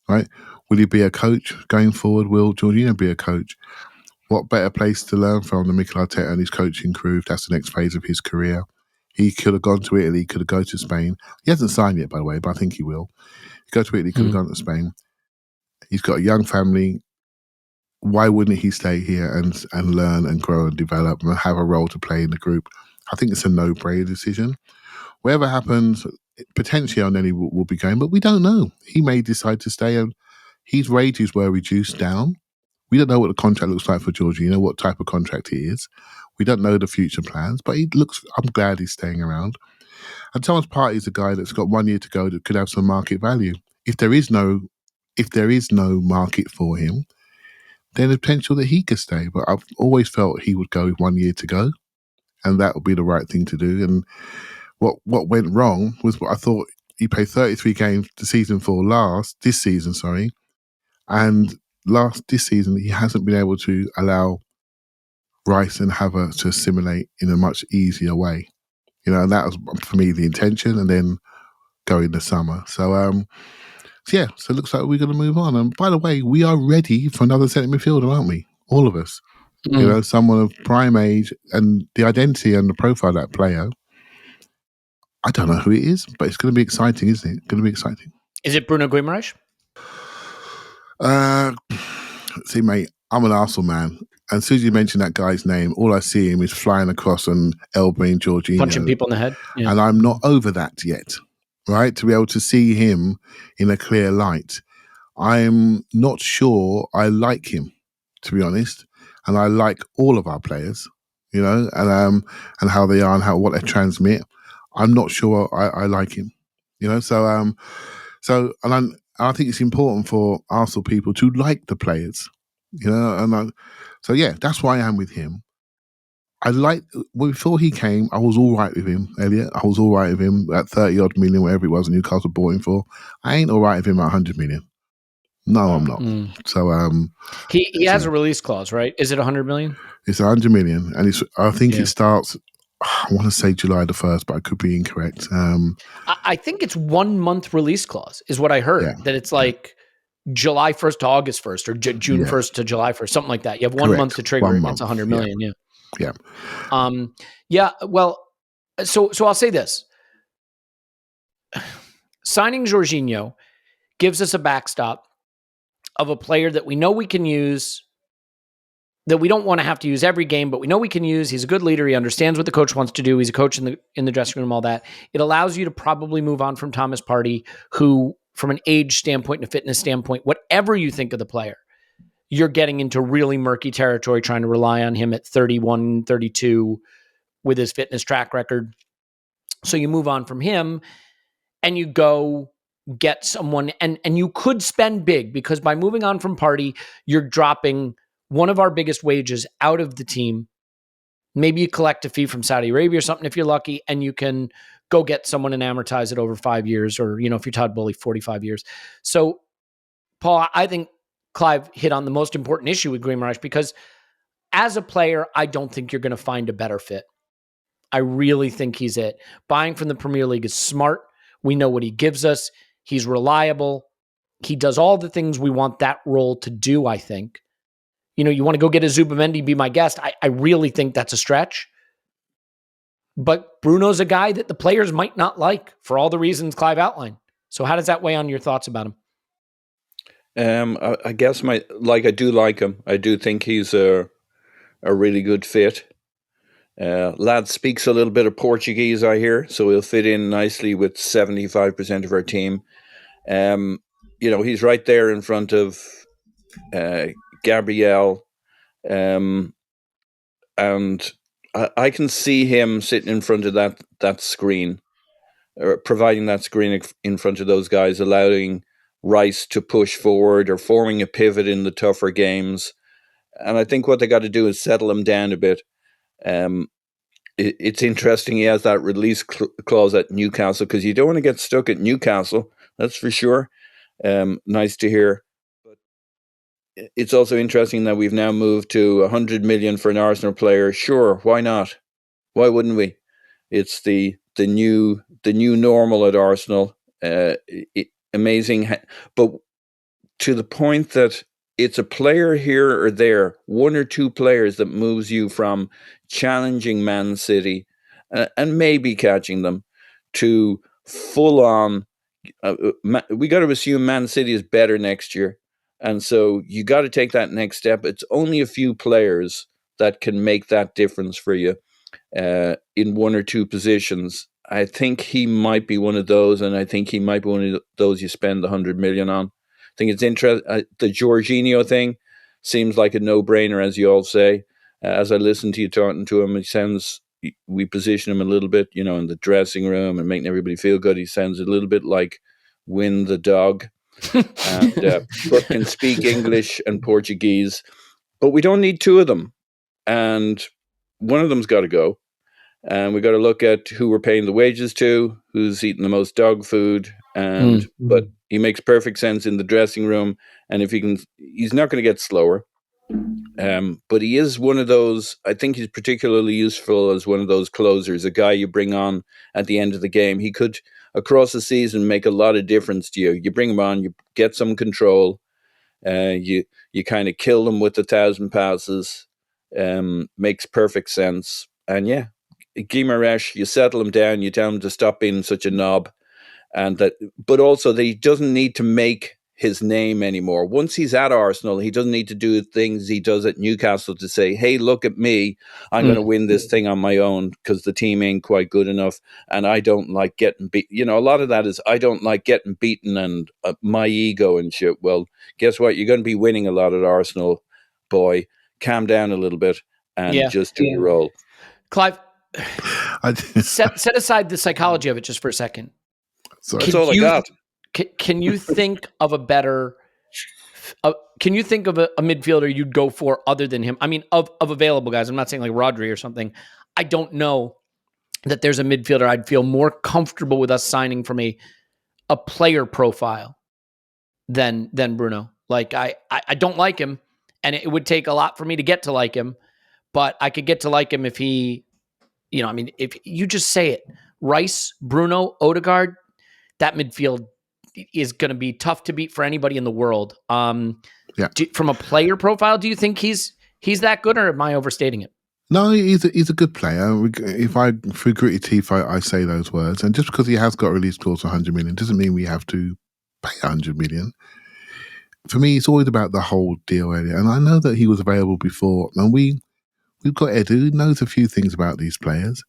right? Will he be a coach going forward? Will Jorginho be a coach? What better place to learn from than Mikel Arteta and his coaching crew if that's the next phase of his career? He could have gone to Italy, could have gone to Spain. He hasn't signed yet, by the way, but I think he will. He go to Italy, could have gone to Spain. He's got a young family. Why wouldn't he stay here and learn and grow and develop and have a role to play in the group? I think it's a no-brainer decision. Whatever happens, potentially Elneny will be going, but we don't know. He may decide to stay, and his wages were reduced down. We don't know what the contract looks like for Jorginho, what type of contract he is. We don't know the future plans, but I'm glad he's staying around. And Thomas Partey is a guy that's got 1 year to go that could have some market value. If there is no market for him, then the potential that he could stay. But I've always felt he would go with 1 year to go, and that would be the right thing to do. And what went wrong was what I thought he played 33 games this season, and this season he hasn't been able to allow Rice and Havertz to assimilate in a much easier way. And that was for me the intention, and then go in the summer. So it looks like we're going to move on. And by the way, we are ready for another centre midfielder, aren't we? All of us. Someone of prime age, and the identity and the profile of that player. I don't know who it is, but it's going to be exciting, isn't it? Going to be exciting. Is it Bruno Guimaraes? See, mate, I'm an Arsenal man. And as soon as you mention that guy's name, all I see him is flying across and elbowing Jorginho. Punching people in the head. Yeah. And I'm not over that yet, right? To be able to see him in a clear light. I'm not sure I like him, to be honest. And I like all of our players, and how they are and what they transmit. I'm not sure I like him, So I think it's important for Arsenal people to like the players, that's why I am with him. Before he came, I was all right with him, Elliot. I was all right with him at 30 odd million, whatever it was, Newcastle bought him for. I ain't all right with him at 100 million. No, I'm not. So he has a release clause, right? Is it 100 million? It's 100 million, and I think it starts. I want to say July the 1st, but I could be incorrect. I think it's 1 month release clause is what I heard. Yeah. That it's like July 1st to August 1st or June 1st to July 1st, something like that. You have 1 month to trigger it. It's 100 million. Yeah. Well, so I'll say this. Signing Jorginho gives us a backstop of a player that we know we can use, that we don't want to have to use every game, but we know we can use. He's a good leader. He understands what the coach wants to do. He's a coach in the dressing room, all that. It allows you to probably move on from Thomas Partey, who, from an age standpoint and a fitness standpoint, whatever you think of the player, you're getting into really murky territory trying to rely on him at 31, 32 with his fitness track record. So you move on from him and you go get someone, and you could spend big, because by moving on from Partey, you're dropping one of our biggest wages out of the team. Maybe you collect a fee from Saudi Arabia or something if you're lucky, and you can go get someone and amortize it over 5 years, or, if you're Todd Bowley, 45 years. So, Paul, I think Clive hit on the most important issue with Guimaraes, because as a player, I don't think you're going to find a better fit. I really think he's it. Buying from the Premier League is smart. We know what he gives us. He's reliable. He does all the things we want that role to do, I think. You want to go get a Zubamendi, be my guest. I really think that's a stretch. But Bruno's a guy that the players might not like for all the reasons Clive outlined. So how does that weigh on your thoughts about him? I guess I do like him. I do think he's a really good fit. Lad speaks a little bit of Portuguese, I hear, so he'll fit in nicely with 75% of our team. He's right there in front of Gabriel, and I can see him sitting in front of that screen, or providing that screen in front of those guys, allowing Rice to push forward or forming a pivot in the tougher games. And I think what they got to do is settle him down a bit. It's interesting he has that release clause at Newcastle, because you don't want to get stuck at Newcastle, that's for sure. Nice to hear. But it's also interesting that we've now moved to 100 million for an Arsenal player. Sure, why not? Why wouldn't we? It's the new normal at Arsenal. Amazing, but to the point that it's a player here or there, one or two players that moves you from challenging Man City and maybe catching them to full on. We got to assume Man City is better next year, and so you got to take that next step. It's only a few players that can make that difference for you in one or two positions. I think he might be one of those, and I think he might be one of those you spend 100 million on. I think it's interesting. The Jorginho thing seems like a no-brainer, as you all say. As I listen to you talking to him, we position him a little bit, in the dressing room and making everybody feel good. He sounds a little bit like Win the dog, and but can speak English and Portuguese. But we don't need two of them, and one of them's got to go. And we got to look at who we're paying the wages to, who's eating the most dog food, but he makes perfect sense in the dressing room. And if he's not going to get slower. But he is one of those. I think he's particularly useful as one of those closers, a guy you bring on at the end of the game. He could across the season make a lot of difference to you. You bring him on, you get some control. You kind of kill them with 1,000 passes. Makes perfect sense. And yeah. Guimaraes, you settle him down, you tell him to stop being such a knob, but also that he doesn't need to make his name anymore. Once he's at Arsenal, he doesn't need to do things he does at Newcastle to say, hey, look at me, I'm going to win this thing on my own because the team ain't quite good enough and I don't like getting beat. A lot of that is I don't like getting beaten and my ego and shit. Well, guess what? You're going to be winning a lot at Arsenal, boy. Calm down a little bit and just do your role. Clive, set aside the psychology of it just for a second. That's all I got. Can you think of a better? Can you think of a midfielder you'd go for other than him? I mean, of available guys. I'm not saying like Rodri or something. I don't know that there's a midfielder I'd feel more comfortable with us signing from a player profile than Bruno. Like I don't like him, and it would take a lot for me to get to like him. But I could get to like him if he. If you just say it, Rice, Bruno, Odegaard, that midfield is going to be tough to beat for anybody in the world. From a player profile, do you think he's that good, or am I overstating it? No, he's a good player. If through gritty teeth, I say those words, and just because he has got a release clause for 100 million doesn't mean we have to pay 100 million. For me, it's always about the whole deal, Elliot. And I know that he was available before, and we've got Edu who knows a few things about these players.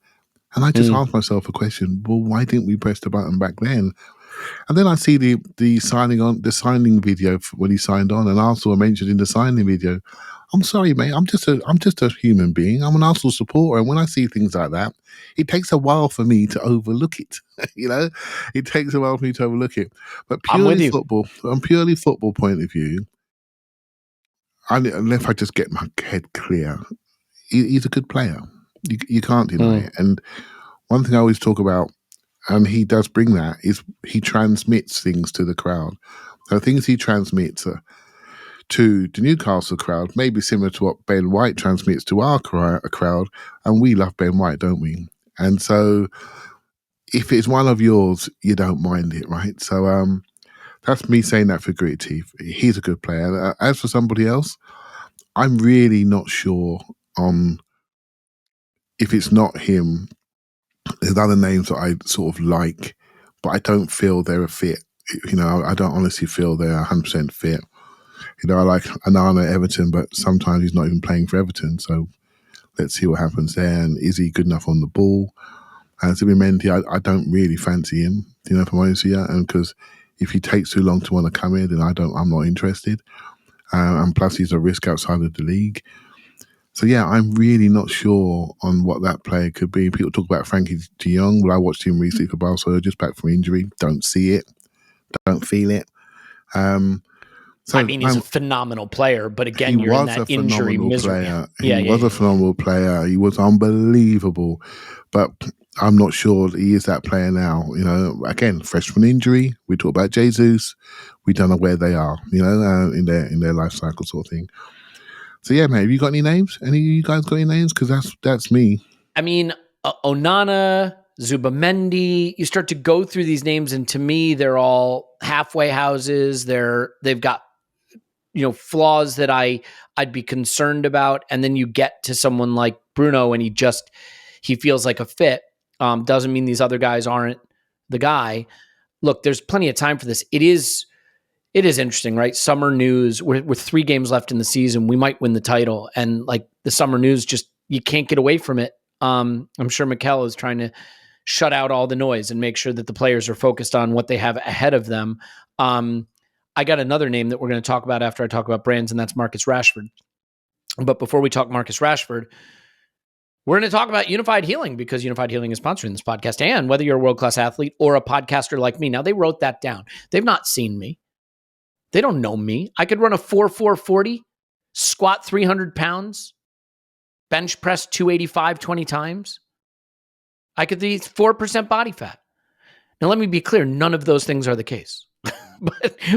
And I just asked myself a question, well, why didn't we press the button back then? And then I see the signing video when he signed on, and Arsenal mentioned in the signing video. I'm sorry, mate, I'm just a human being. I'm an Arsenal supporter, and when I see things like that, it takes a while for me to overlook it. It takes a while for me to overlook it. But purely football point of view, unless I just get my head clear, he's a good player. You can't deny it. And one thing I always talk about, and he does bring that, is he transmits things to the crowd. So things he transmits to the Newcastle crowd may be similar to what Ben White transmits to our crowd, and we love Ben White, don't we? And so if it's one of yours, you don't mind it, right? So that's me saying that for gritty teeth. He's a good player. As for somebody else, I'm really not sure on if it's not him. There's other names that I sort of like, but I don't feel they're a fit. I don't honestly feel they're 100% fit. I like Onana at Everton, but sometimes he's not even playing for Everton. So let's see what happens there. And is he good enough on the ball? And Zubimendi, I don't really fancy him, if I'm honest with you. And because if he takes too long to want to come in, then I'm not interested. And plus he's a risk outside of the league. So yeah, I'm really not sure on what that player could be. People talk about Frankie de Jong. Well, I watched him recently for Barcelona, just back from injury. Don't see it. Don't feel it. So, I mean, he's a phenomenal player, but again, he you're in was that a injury phenomenal misery. player. He was a phenomenal player. He was unbelievable. But I'm not sure he is that player now. You know, again, freshman injury. We talk about Jesus. We don't know where they are. You know, in their life cycle sort of thing. So yeah, man. Have you got any names? Any of you guys got any names? Because that's me. I mean, Onana, Zubamendi. You start to go through these names, and to me, they're all halfway houses. They've got flaws that I'd be concerned about, and then you get to someone like Bruno, and he feels like a fit. Doesn't mean these other guys aren't the guy. Look, there's plenty of time for this. It is interesting, right? Summer news. With 3 games left in the season, we might win the title, and like the summer news, just you can't get away from it. I'm sure Mikel is trying to shut out all the noise and make sure that the players are focused on what they have ahead of them. I got another name that we're going to talk about after I talk about brands, and that's Marcus Rashford. But before we talk Marcus Rashford, we're going to talk about Unified Healing, because Unified Healing is sponsoring this podcast. And whether you're a world-class athlete or a podcaster like me, now they wrote that down. They've not seen me. They don't know me. I could run a 4.40, squat 300 pounds, bench press 285 20 times. I could eat 4% body fat. Now, let me be clear. None of those things are the case.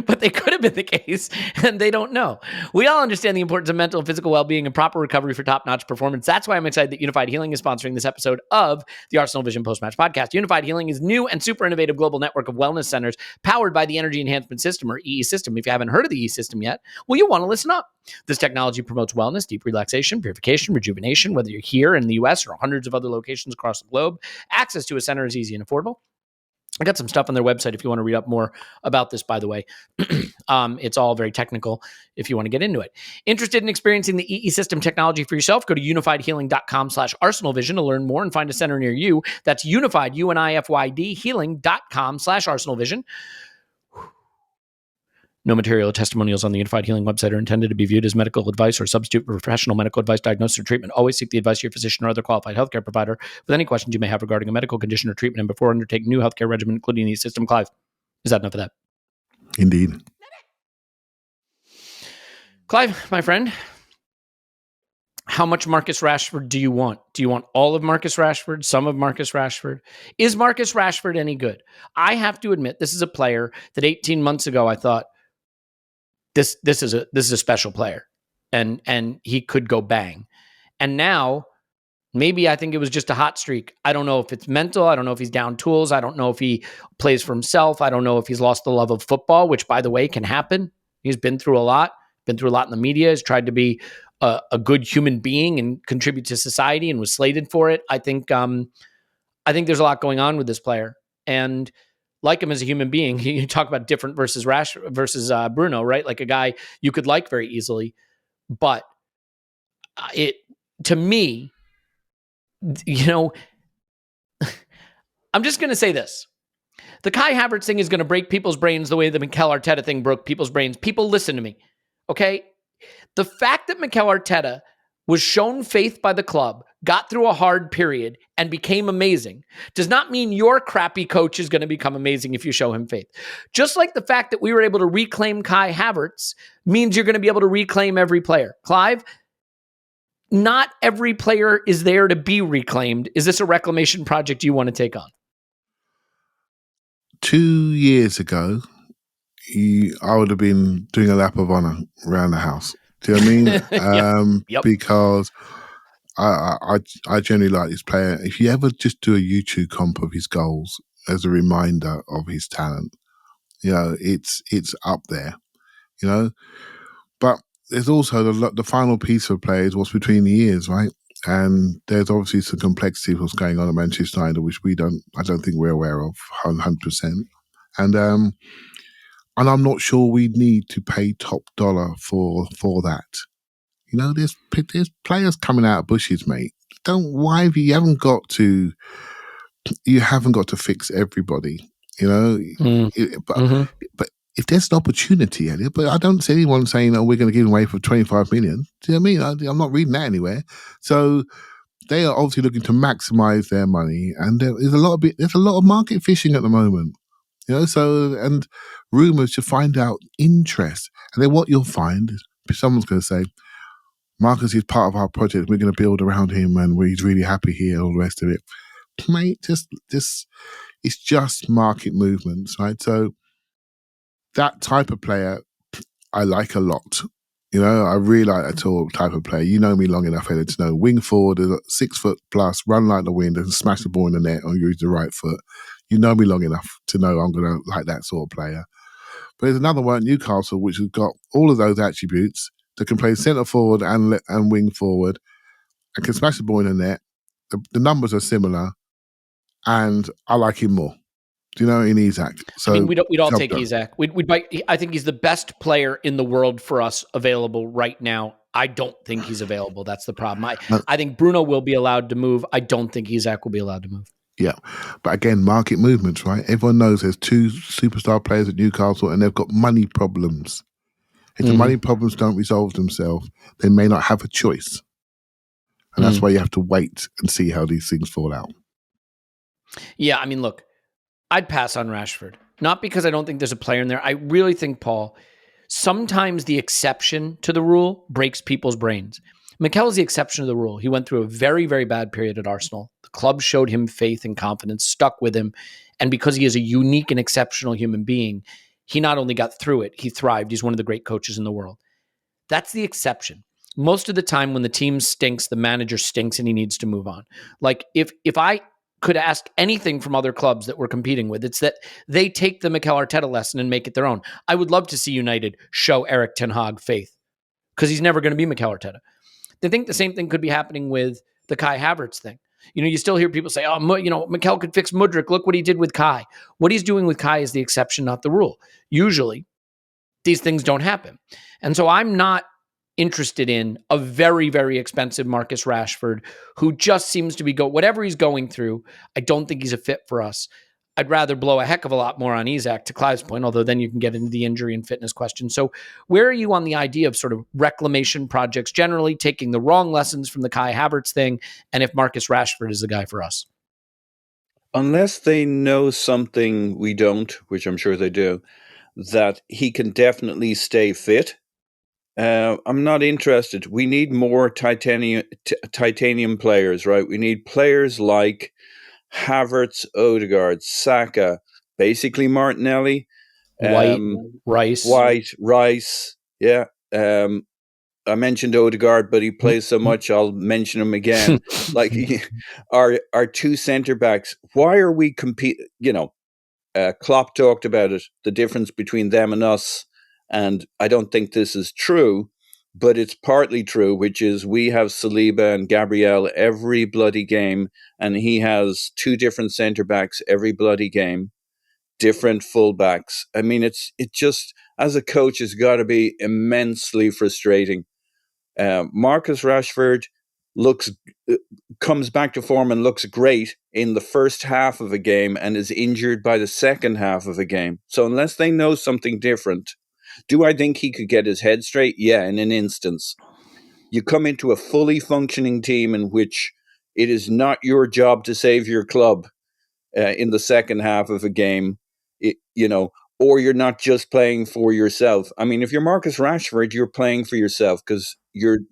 But they could have been the case, and they don't know. We all understand the importance of mental and physical well-being and proper recovery for top-notch performance. That's why I'm excited that Unified Healing is sponsoring this episode of the ArsenalVision Post-Match Podcast. Unified Healing is a new and super innovative global network of wellness centers powered by the Energy Enhancement System, or EE System. If you haven't heard of the EE System yet, well, you want to listen up. This technology promotes wellness, deep relaxation, purification, rejuvenation, whether you're here in the U.S. or hundreds of other locations across the globe. Access to a center is easy and affordable. I got some stuff on their website if you want to read up more about this, by the way. It's all very technical if you want to get into it. Interested in experiencing the EE System technology for yourself? Go to unifiedhealing.com/ArsenalVision to learn more and find a center near you. That's unified, UNIFYD, healing.com/ArsenalVision. No material or testimonials on the Unified Healing website are intended to be viewed as medical advice or substitute for professional medical advice, diagnosis, or treatment. Always seek the advice of your physician or other qualified healthcare provider with any questions you may have regarding a medical condition or treatment, and before undertaking new healthcare regimen, including the system. Clive, is that enough of that? Indeed. Clive, my friend, how much Marcus Rashford do you want? Do you want all of Marcus Rashford? Some of Marcus Rashford? Is Marcus Rashford any good? I have to admit, this is a player that 18 months ago I thought, This is a special player, and he could go bang. And now, maybe I think it was just a hot streak. I don't know if it's mental. I don't know if he's down tools. I don't know if he plays for himself. I don't know if he's lost the love of football, which, by the way, can happen. He's been through a lot in the media. He's tried to be a good human being and contribute to society, and was slated for it. I think there's a lot going on with this player, and like him as a human being. You talk about different versus Bruno, right? Like a guy you could like very easily, but to me, I'm just going to say this. The Kai Havertz thing is going to break people's brains the way the Mikel Arteta thing broke people's brains. People, listen to me, okay? The fact that Mikel Arteta was shown faith by the club, got through a hard period, and became amazing does not mean your crappy coach is going to become amazing if you show him faith. Just like the fact that we were able to reclaim Kai Havertz means you're going to be able to reclaim every player. Clive, not every player is there to be reclaimed. Is this a reclamation project you want to take on? 2 years ago, I would have been doing a lap of honor around the house. Do you know what I mean? Yep. Because I generally like this player. If you ever just do a YouTube comp of his goals as a reminder of his talent, it's up there, But there's also the final piece of play is what's between the ears, right? And there's obviously some complexity of what's going on at Manchester United, which I don't think we're aware of 100%. And I'm not sure we need to pay top dollar for that. There's players coming out of bushes, mate. You haven't got to fix everybody, But if there's an opportunity, Elliot, but I don't see anyone saying, we're going to give away for 25 million. Do you know what I mean? I'm not reading that anywhere. So they are obviously looking to maximize their money, and there's a lot of market fishing at the moment. So, and rumours to find out interest. And then what you'll find is someone's going to say, Marcus is part of our project. We're going to build around him and he's really happy here and all the rest of it. Mate, it's just market movements, right? So that type of player I like a lot. I really like that type of player. You know me long enough, Elliot, to know wing forward, 6 foot plus, run like the wind and smash the ball in the net or use the right foot. You know me long enough to know I'm going to like that sort of player. But there's another one at Newcastle which has got all of those attributes that can play centre forward and wing forward and can smash the ball in the net. The numbers are similar, and I like him more. Do you know, in Isak? So I mean, we'd all take Isak. I think he's the best player in the world for us available right now. I don't think he's available. That's the problem. I think Bruno will be allowed to move. I don't think Isak will be allowed to move. Yeah. But again, market movements, right? Everyone knows there's 2 superstar players at Newcastle and they've got money problems. If the money problems don't resolve themselves, they may not have a choice. And that's why you have to wait and see how these things fall out. Yeah, I mean, look, I'd pass on Rashford. Not because I don't think there's a player in there. I really think, Paul, sometimes the exception to the rule breaks people's brains. Mikel is the exception to the rule. He went through a very, very bad period at Arsenal. The club showed him faith and confidence, stuck with him. And because he is a unique and exceptional human being, he not only got through it, he thrived. He's one of the great coaches in the world. That's the exception. Most of the time when the team stinks, the manager stinks and he needs to move on. Like if I could ask anything from other clubs that we're competing with, it's that they take the Mikel Arteta lesson and make it their own. I would love to see United show Erik ten Hag faith because he's never going to be Mikel Arteta. They think the same thing could be happening with the Kai Havertz thing. You still hear people say, Mikel could fix Mudryk. Look what he did with Kai. What he's doing with Kai is the exception, not the rule. Usually, these things don't happen. And so I'm not interested in a very, very expensive Marcus Rashford who just seems to be whatever he's going through. I don't think he's a fit for us. I'd rather blow a heck of a lot more on Isak, to Clive's point, although then you can get into the injury and fitness question. So where are you on the idea of sort of reclamation projects, generally taking the wrong lessons from the Kai Havertz thing, and if Marcus Rashford is the guy for us? Unless they know something we don't, which I'm sure they do, that he can definitely stay fit, I'm not interested. We need more titanium players, right? We need players like Havertz, Odegaard, Saka, basically Martinelli, Rice. Yeah. I mentioned Odegaard, but he plays so much, I'll mention him again. Like our 2 centre backs. Why are we competing? Klopp talked about it, the difference between them and us. And I don't think this is true, but it's partly true, which is we have Saliba and Gabriel every bloody game, and he has 2 different centre backs every bloody game, different fullbacks. I mean, it just, as a coach, it's got to be immensely frustrating. Marcus Rashford comes back to form and looks great in the first half of a game and is injured by the second half of a game. So unless they know something different, do I think he could get his head straight? Yeah, in an instance. You come into a fully functioning team in which it is not your job to save your club in the second half of a game, or you're not just playing for yourself. I mean, if you're Marcus Rashford, you're playing for yourself because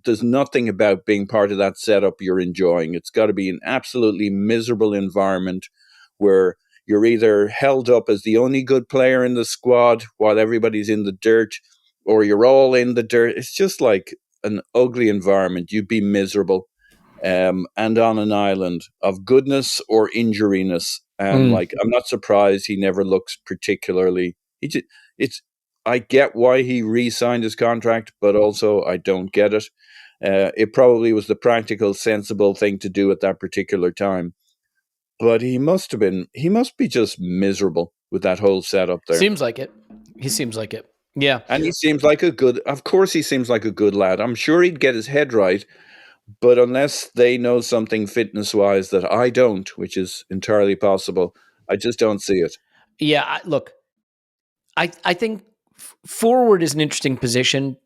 there's nothing about being part of that setup you're enjoying. It's got to be an absolutely miserable environment where you're either held up as the only good player in the squad while everybody's in the dirt, or you're all in the dirt. It's just like an ugly environment. You'd be miserable. And on an island of goodness or injuriness. And I'm not surprised he never looks particularly. I get why he re-signed his contract, but also I don't get it. It probably was the practical, sensible thing to do at that particular time. But he must be just miserable with that whole setup there. Seems like it. He seems like it. Yeah. And he seems like of course he seems like a good lad. I'm sure he'd get his head right. But unless they know something fitness-wise that I don't, which is entirely possible, I just don't see it. Yeah, look, I think forward is an interesting position.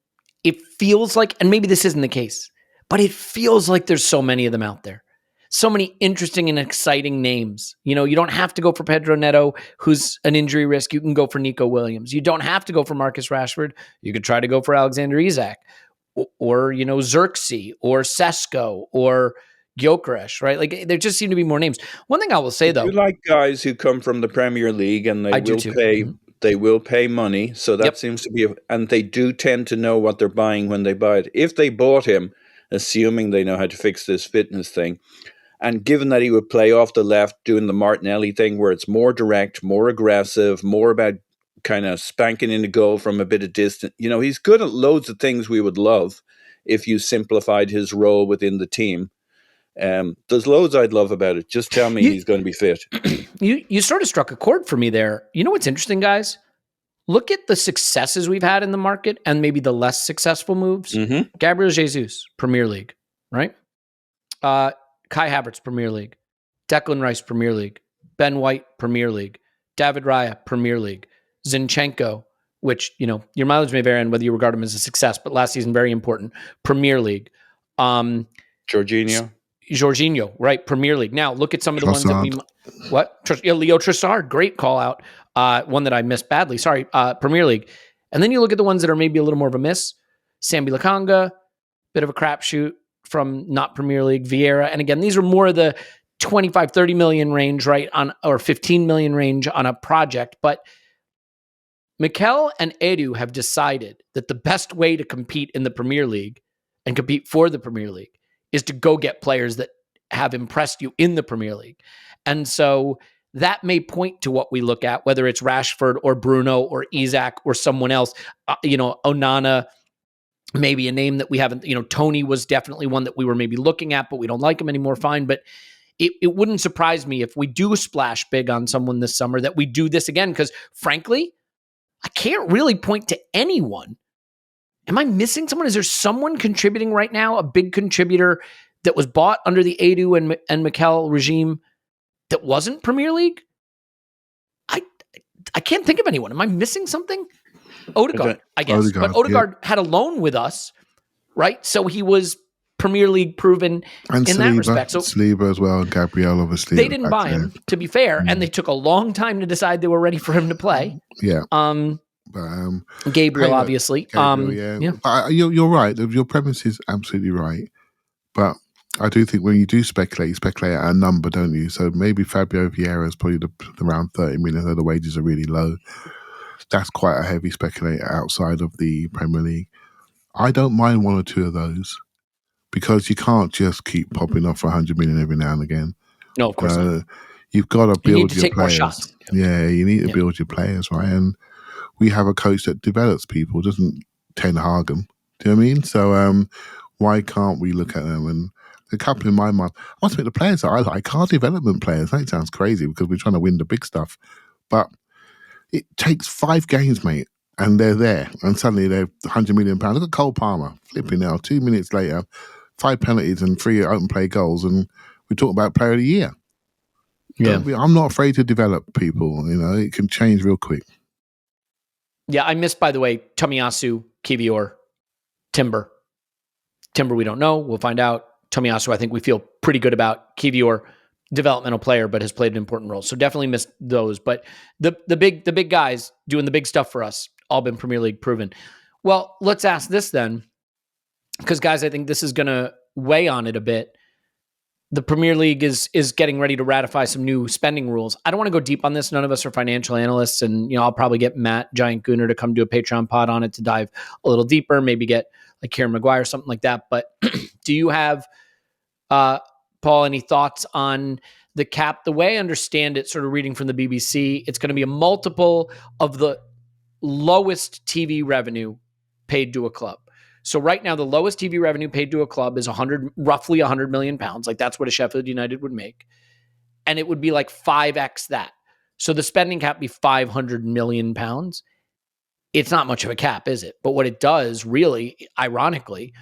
It feels like, and maybe this isn't the case, but it feels like there's so many of them out there. so many interesting and exciting names. You know, you don't have to go for Pedro Neto, who's an injury risk. You can go for Nico Williams. You don't have to go for Marcus Rashford. You could try to go for Alexander Isak or you know, Xerxes or Sesko or Gyökeres, right? Like there just seem to be more names. One thing I will say, though, You like guys who come from the Premier League and they I do will too. pay. They will pay money, so that Yep. seems to be, and they do tend to know what they're buying when they buy it. If they bought him, assuming they know how to fix this fitness thing, and given that he would play off the left, doing the Martinelli thing where it's more direct, more aggressive, more about kind of spanking in the goal from a bit of distance. You know, he's good at loads of things we would love if you simplified his role within the team. There's loads I'd love about it. Just tell me he's going to be fit. You sort of struck a chord for me there. You know what's interesting, guys? Look at the successes we've had in the market and maybe the less successful moves. Mm-hmm. Gabriel Jesus, Premier League, right? Kai Havertz, Premier League. Declan Rice, Premier League. Ben White, Premier League. David Raya, Premier League. Zinchenko, which, you know, your mileage may vary on whether you regard him as a success, but last season, very important. Premier League. Jorginho, right? Premier League. Now, look at some of the ones that we... Leo Trossard, great call out. One that I missed badly. Sorry, Premier League. And then you look at the ones that are maybe a little more of a miss. Sambi Lakanga, bit of a crapshoot from not Premier League. Vieira. And again, these are more of the 25, 30 million range, right? Or 15 million range on a project. But Mikel and Edu have decided that the best way to compete in the Premier League and compete for the Premier League is to go get players that have impressed you in the Premier League. And so that may point to what we look at, whether it's Rashford or Bruno or Isak or someone else, Onana, maybe a name that we haven't, Tony was definitely one that we were maybe looking at, but we don't like him anymore. Fine. But it wouldn't surprise me if we do splash big on someone this summer that we do this again. Because frankly, I can't really point to anyone. Am I missing someone? Is there someone contributing right now, a big contributor that was bought under the Edu and Mikel regime that wasn't Premier League? I can't think of anyone. Am I missing something? Odegaard, I guess. But Odegaard had a loan with us, right? So he was Premier League proven and in Saliba, that respect. So Saliba as well, and Gabriel obviously. They didn't buy him, to be fair, and they took a long time to decide they were ready for him to play. Yeah. Gabriel, obviously. Yeah. But you're right. Your premise is absolutely right. But I do think when you do speculate, you speculate at a number, don't you? So maybe Fabio Vieira is probably around 30 million, though the wages are really low. That's quite a heavy speculator outside of the Premier League. I don't mind one or two of those because you can't just keep popping off for 100 million every now and again. No, of course not. You've got to build your take players. More shots. Yeah, you need to build your players, right? And we have a coach that develops people, doesn't Ten Hag them. Do you know what I mean? So why can't we look at them? And a couple in my mind, I want to make the players that I like are development players. That sounds crazy because we're trying to win the big stuff. But it takes 5 games, mate, and they're there. And suddenly they're £100 million. Look at Cole Palmer, flipping now. 2 minutes later, 5 penalties and 3 open play goals. And we talk about player of the year. Yeah. I'm not afraid to develop people. It can change real quick. Yeah, I missed, by the way, Tomiyasu, Kivior, Timber. Timber, we don't know. We'll find out. Tomiyasu, I think we feel pretty good about. Kivior, developmental player, but has played an important role. So definitely missed those. But the big guys doing the big stuff for us, all been Premier League proven. Well, let's ask this then, because guys, I think this is going to weigh on it a bit. The Premier League is getting ready to ratify some new spending rules. I don't want to go deep on this. None of us are financial analysts, and I'll probably get Matt Giant Gooner to come do a Patreon pod on it to dive a little deeper. Maybe get like Kieran Maguire, something like that. But do you have, Paul, any thoughts on the cap? The way I understand it, sort of reading from the BBC, it's going to be a multiple of the lowest TV revenue paid to a club. So right now, the lowest TV revenue paid to a club is roughly 100 million pounds. Like that's what a Sheffield United would make. And it would be like 5x that. So the spending cap would be 500 million pounds. It's not much of a cap, is it? But what it does really, ironically,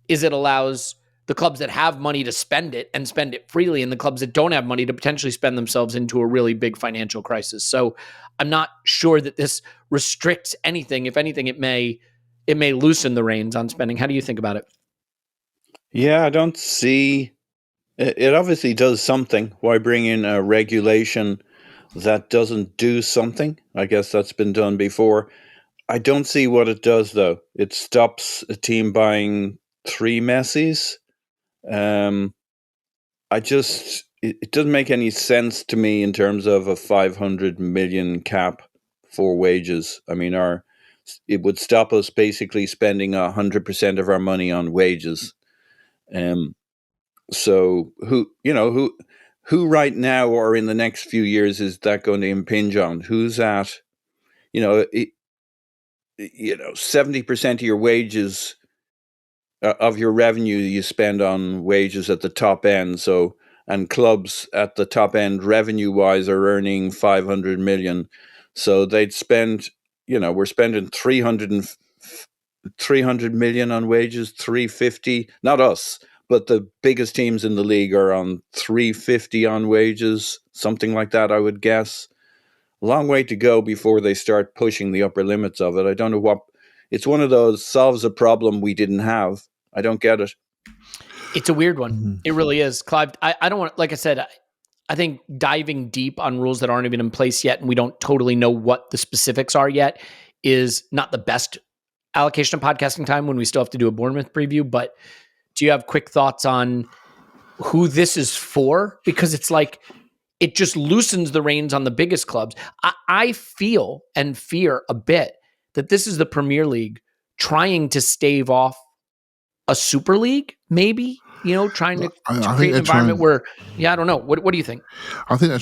is it allows the clubs that have money to spend it and spend it freely, and the clubs that don't have money to potentially spend themselves into a really big financial crisis. So I'm not sure that this restricts anything. If anything, it may loosen the reins on spending. How do you think about it? Yeah, I don't see It obviously does something. Why bring in a regulation that doesn't do something? I guess that's been done before. I don't see what it does, though. It stops a team buying 3 Messis. It doesn't make any sense to me in terms of a 500 million cap for wages. I mean, it would stop us basically spending 100% of our money on wages. So who right now or in the next few years is that going to impinge on? Who's at, 70% of your wages, of your revenue you spend on wages at the top end. So, and clubs at the top end revenue wise are earning 500 million. So they'd spend, we're spending 300 million on wages, 350, not us, but the biggest teams in the league are on 350 on wages, something like that, I would guess. Long way to go before they start pushing the upper limits of it. I don't know what, it's one of those solves a problem we didn't have. I don't get it. It's a weird one. It really is. Clive, I don't want, like I said, I think diving deep on rules that aren't even in place yet, and we don't totally know what the specifics are yet, is not the best allocation of podcasting time when we still have to do a Bournemouth preview. But do you have quick thoughts on who this is for? Because it's like, it just loosens the reins on the biggest clubs. I feel and fear a bit that this is the Premier League trying to stave off a Super League, maybe, trying to create an environment where, I don't know. What do you think? I think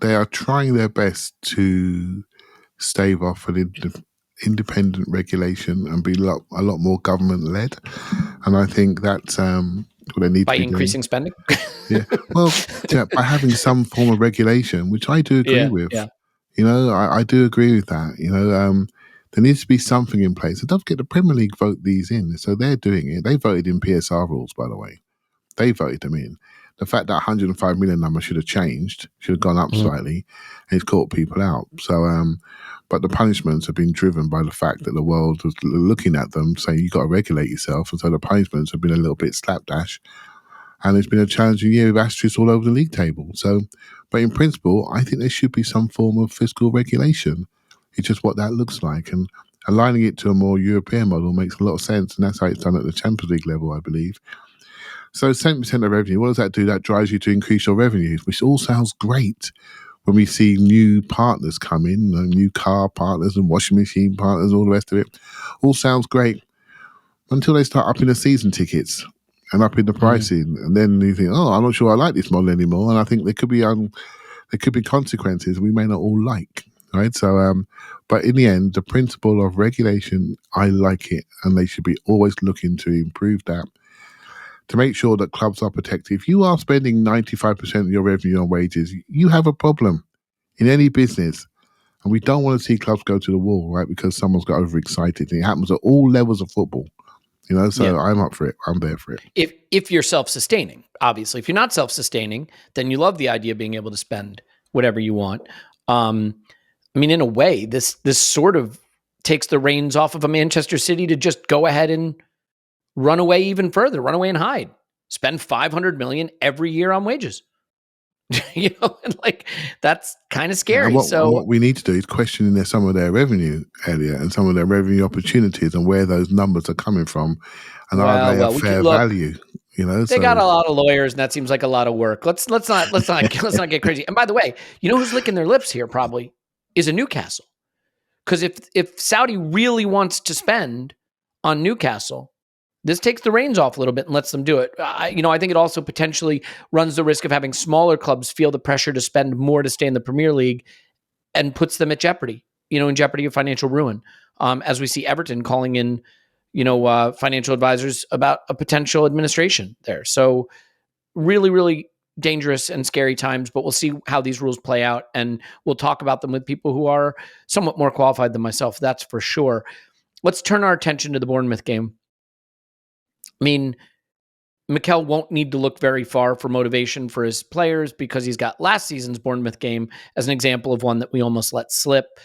they are trying their best to stave off an independent regulation and be a lot more government led. And I think that's what they need by to be increasing doing. Spending. Yeah, well, by having some form of regulation, which I do agree with. Yeah. I do agree with that. There needs to be something in place. And don't forget, the Premier League vote these in, so they're doing it. They voted in PSR rules, by the way. They voted them in. The fact that 105 million number should have changed, should have gone up slightly, and it's caught people out. So, but the punishments have been driven by the fact that the world was looking at them, saying you've got to regulate yourself, and so the punishments have been a little bit slapdash. And it's been a challenging year with asterisks all over the league table. So, but in principle, I think there should be some form of fiscal regulation. It's just what that looks like. And aligning it to a more European model makes a lot of sense. And that's how it's done at the Champions League level, I believe. So 7% of revenue, what does that do? That drives you to increase your revenues, which all sounds great when we see new partners come in, new car partners and washing machine partners, all the rest of it. All sounds great until they start upping the season tickets and upping the pricing. And then you think, I'm not sure I like this model anymore. And I think there could be consequences we may not all like. Right. So, but in the end, the principle of regulation, I like it. And they should be always looking to improve that, to make sure that clubs are protected. If you are spending 95% of your revenue on wages, you have a problem in any business. And we don't want to see clubs go to the wall, right? Because someone's got overexcited. And it happens at all levels of football. So I'm up for it. I'm there for it. If you're self-sustaining, obviously. If you're not self-sustaining, then you love the idea of being able to spend whatever you want. In a way, this sort of takes the reins off of a Manchester City to just go ahead and run away even further, run away and hide. Spend 500 million every year on wages. And that's kind of scary. What we need to do is question some of their revenue, Elliot, and some of their revenue opportunities and where those numbers are coming from, and are they a fair value? They got a lot of lawyers, and that seems like a lot of work. Let's not get crazy. And by the way, who's licking their lips here probably is a Newcastle, because if Saudi really wants to spend on Newcastle, this takes the reins off a little bit and lets them do it. I think it also potentially runs the risk of having smaller clubs feel the pressure to spend more to stay in the Premier League, and puts them at jeopardy, in jeopardy of financial ruin. As we see Everton calling in, financial advisors about a potential administration there. So really, really dangerous and scary times, but we'll see how these rules play out, and we'll talk about them with people who are somewhat more qualified than myself. That's for sure. Let's turn our attention to the Bournemouth game. Mikel won't need to look very far for motivation for his players, because he's got last season's Bournemouth game as an example of one that we almost let slip.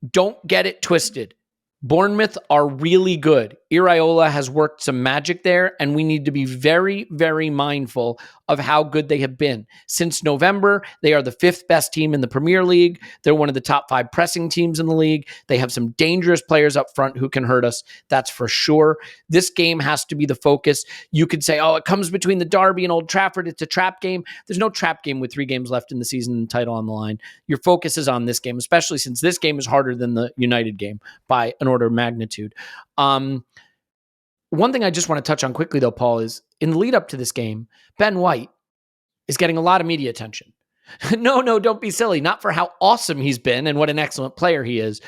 Don't get it twisted. Bournemouth are really good, Iraola has worked some magic there, and we need to be very, very mindful of how good they have been. Since November, they are the 5th best team in the Premier League. They're one of the top 5 pressing teams in the league. They have some dangerous players up front who can hurt us. That's for sure. This game has to be the focus. You could say, oh, it comes between the Derby and Old Trafford. It's a trap game. There's no trap game with 3 games left in the season and title on the line. Your focus is on this game, especially since this game is harder than the United game by an order of magnitude. One thing I just want to touch on quickly, though, Paul, is in the lead up to this game, Ben White is getting a lot of media attention. No, don't be silly. Not for how awesome he's been and what an excellent player he is,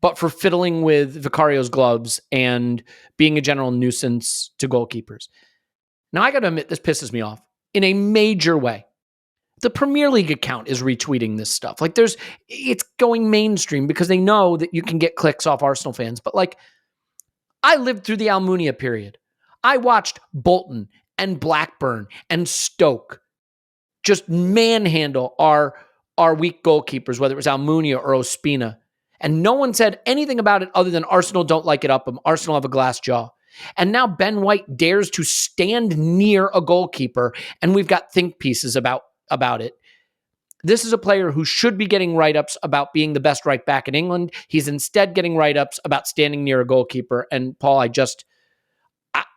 but for fiddling with Vicario's gloves and being a general nuisance to goalkeepers. Now, I got to admit, this pisses me off in a major way. The Premier League account is retweeting this stuff. Like, it's going mainstream because they know that you can get clicks off Arsenal fans. But like, I lived through the Almunia period. I watched Bolton and Blackburn and Stoke just manhandle our weak goalkeepers, whether it was Almunia or Ospina. And no one said anything about it other than Arsenal don't like it up them. Arsenal have a glass jaw. And now Ben White dares to stand near a goalkeeper, and we've got think pieces about it. This is a player who should be getting write-ups about being the best right back in England. He's instead getting write-ups about standing near a goalkeeper. And Paul,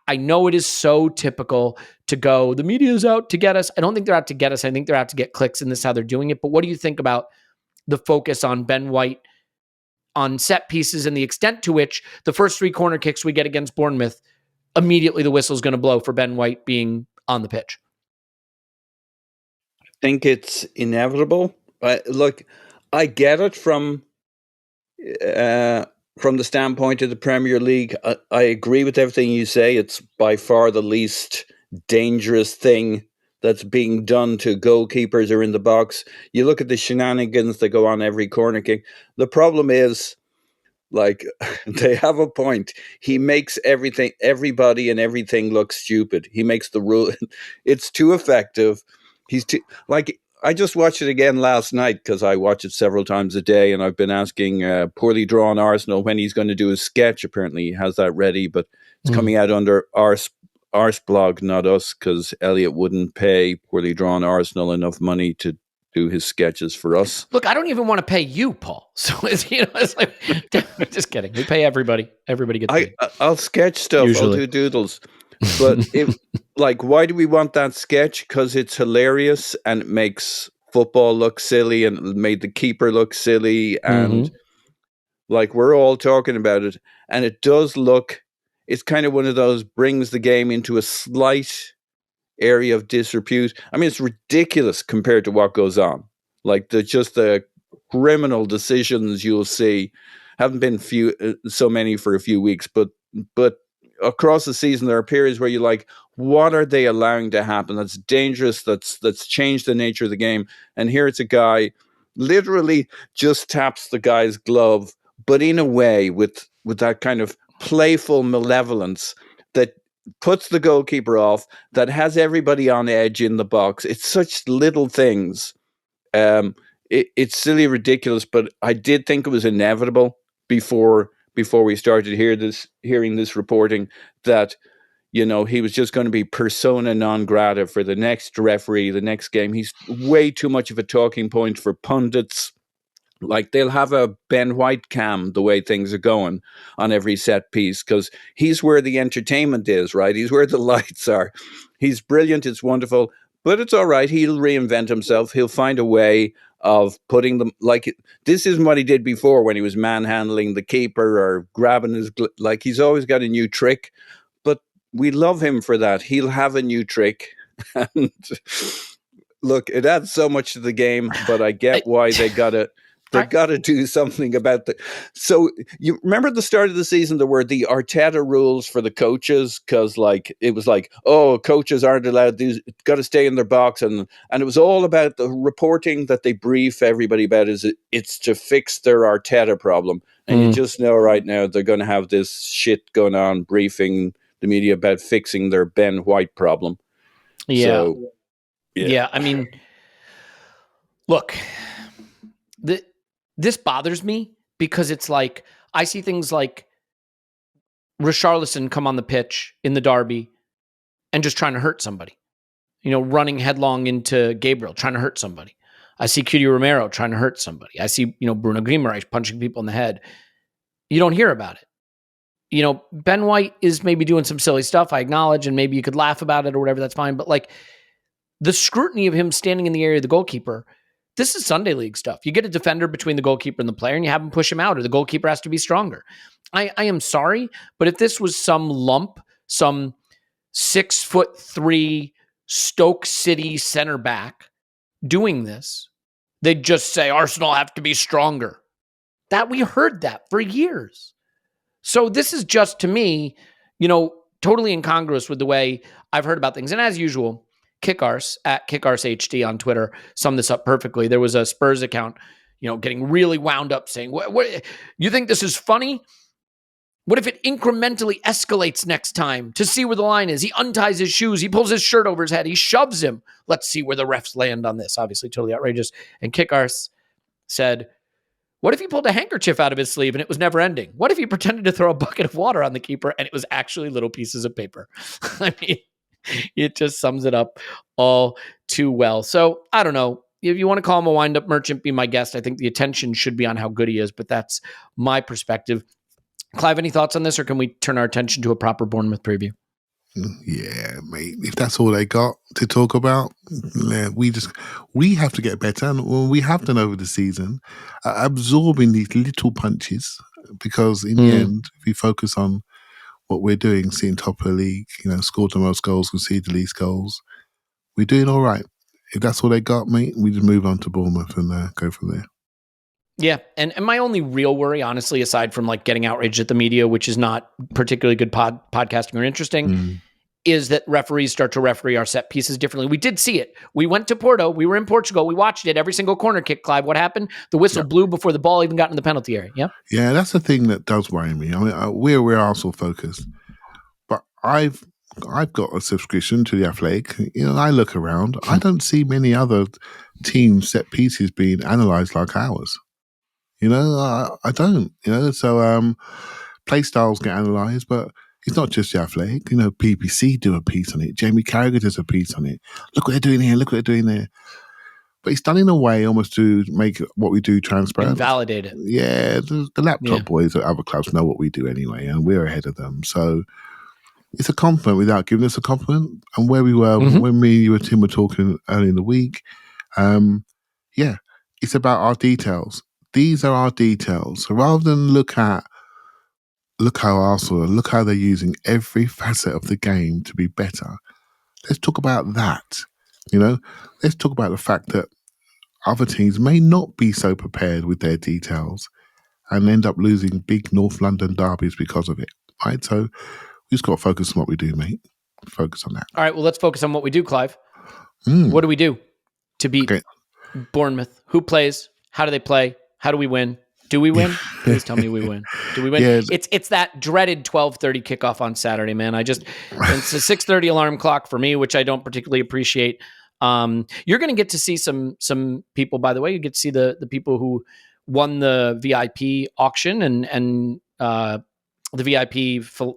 I know it is so typical to go, the media is out to get us. I don't think they're out to get us. I think they're out to get clicks, and this is how they're doing it. But what do you think about the focus on Ben White on set pieces and the extent to which the first 3 corner kicks we get against Bournemouth, immediately the whistle's going to blow for Ben White being on the pitch? I think it's inevitable. Look, I get it from the standpoint of the Premier League. I agree with everything you say. It's by far the least dangerous thing that's being done to goalkeepers or in the box. You look at the shenanigans that go on every corner kick. The problem is, like, they have a point. He makes everybody and everything look stupid. He makes the rule. It's too effective. He's too, like, I just watched it again last night because I watch it several times a day, and I've been asking Poorly Drawn Arsenal when he's going to do his sketch. Apparently he has that ready, but it's coming out under Ars blog, not us, because Elliot wouldn't pay Poorly Drawn Arsenal enough money to do his sketches for us. Look, I don't even want to pay you, Paul. So it's like, just kidding. We pay everybody. Everybody gets paid. I'll sketch stuff. Usually. I'll do doodles. But why do we want that sketch? Because it's hilarious and it makes football look silly and it made the keeper look silly. And like, we're all talking about it. And it does look, it's kind of one of those, brings the game into a slight area of disrepute. I mean, it's ridiculous compared to what goes on. Like, the criminal decisions you'll see haven't been so many for a few weeks, but across the season there are periods where you're like, what are they allowing to happen? That's dangerous. That's changed the nature of the game. And here it's a guy literally just taps the guy's glove, but in a way with that kind of playful malevolence that puts the goalkeeper off, that has everybody on edge in the box. It's such little things. It's silly, ridiculous, but I did think it was inevitable before we started hearing this reporting that, you know, he was just going to be persona non grata for the next referee, the next game. He's way too much of a talking point for pundits. Like, they'll have a Ben White cam the way things are going on every set piece because he's where the entertainment is, right? He's where the lights are. He's brilliant. It's wonderful, but it's all right. He'll reinvent himself. He'll find a way of putting them, like, this isn't what he did before when he was manhandling the keeper or grabbing his, like, he's always got a new trick, but we love him for that. He'll have a new trick. And look, it adds so much to the game, but I get why they got to do something about that. So you remember at the start of the season, there were the Arteta rules for the coaches, because like it was like, oh, coaches aren't allowed to got to stay in their box, and it was all about the reporting that they brief everybody about it's to fix their Arteta problem. And you just know right now they're going to have this shit going on briefing the media about fixing their Ben White problem. Yeah. So, yeah. I mean, look, this bothers me because it's like, I see things like Richarlison come on the pitch in the derby and just trying to hurt somebody. Running headlong into Gabriel, trying to hurt somebody. I see Cutie Romero trying to hurt somebody. I see, Bruno Guimaraes punching people in the head. You don't hear about it. Ben White is maybe doing some silly stuff, I acknowledge, and maybe you could laugh about it or whatever, that's fine. But like the scrutiny of him standing in the area of the goalkeeper, this is Sunday League stuff. You get a defender between the goalkeeper and the player and you have him push him out, or the goalkeeper has to be stronger. I am sorry, but if this was some lump, some 6'3" Stoke City center back doing this, they'd just say Arsenal have to be stronger. That we heard that for years. So this is just, to me, totally incongruous with the way I've heard about things. And as usual, Kickars at KickarsHD on Twitter summed this up perfectly. There was a Spurs account, getting really wound up saying, what you think this is funny? What if it incrementally escalates next time to see where the line is? He unties his shoes. He pulls his shirt over his head. He shoves him. Let's see where the refs land on this. Obviously, totally outrageous. And Kickars said, what if he pulled a handkerchief out of his sleeve and it was never ending? What if he pretended to throw a bucket of water on the keeper and it was actually little pieces of paper? I mean, it just sums it up all too well. So I don't know. If you want to call him a wind-up merchant, be my guest. I think the attention should be on how good he is, but that's my perspective. Clive, any thoughts on this, or can we turn our attention to a proper Bournemouth preview? Yeah, mate. If that's all they got to talk about, we have to get better. And we have done over the season, absorbing these little punches, because in the end, if we focus on what we're doing, sitting top of the league, scored the most goals, conceded the least goals, we're doing all right. If that's all they got, mate, we just move on to Bournemouth and go from there. Yeah, and my only real worry, honestly, aside from like getting outraged at the media, which is not particularly good podcasting or interesting, is that referees start to referee our set pieces differently. We did see it. We went to Porto. We were in Portugal. We watched it. Every single corner kick, Clive. What happened? The whistle blew before the ball even got in the penalty area. Yeah, yeah, that's the thing that does worry me. I mean, we're Arsenal focused, but I've got a subscription to the Athletic. I look around. I don't see many other teams' set pieces being analysed like ours. I don't. So play styles get analysed, but it's not just the Athletic. BBC do a piece on it. Jamie Carragher does a piece on it. Look what they're doing here. Look what they're doing there. But it's done in a way almost to make what we do transparent. Invalidate it. Yeah, the laptop boys at other clubs know what we do anyway, and we're ahead of them. So it's a compliment without giving us a compliment. And where we were when me, you, and Tim were talking early in the week, it's about our details. These are our details. So rather than look how Arsenal, look how they're using every facet of the game to be better, let's talk about that. Let's talk about the fact that other teams may not be so prepared with their details and end up losing big North London derbies because of it. Right? So we just got to focus on what we do, mate. Focus on that. All right, well, let's focus on what we do, Clive. What do we do to beat Bournemouth? Who plays? How do they play? How do we win? Do we win? Please tell me we win. Do we win? Yeah. It's that dreaded 12:30 kickoff on Saturday, man. It's a 6:30 alarm clock for me, which I don't particularly appreciate. You're going to get to see some people, by the way. You get to see the people who won the VIP auction and the VIP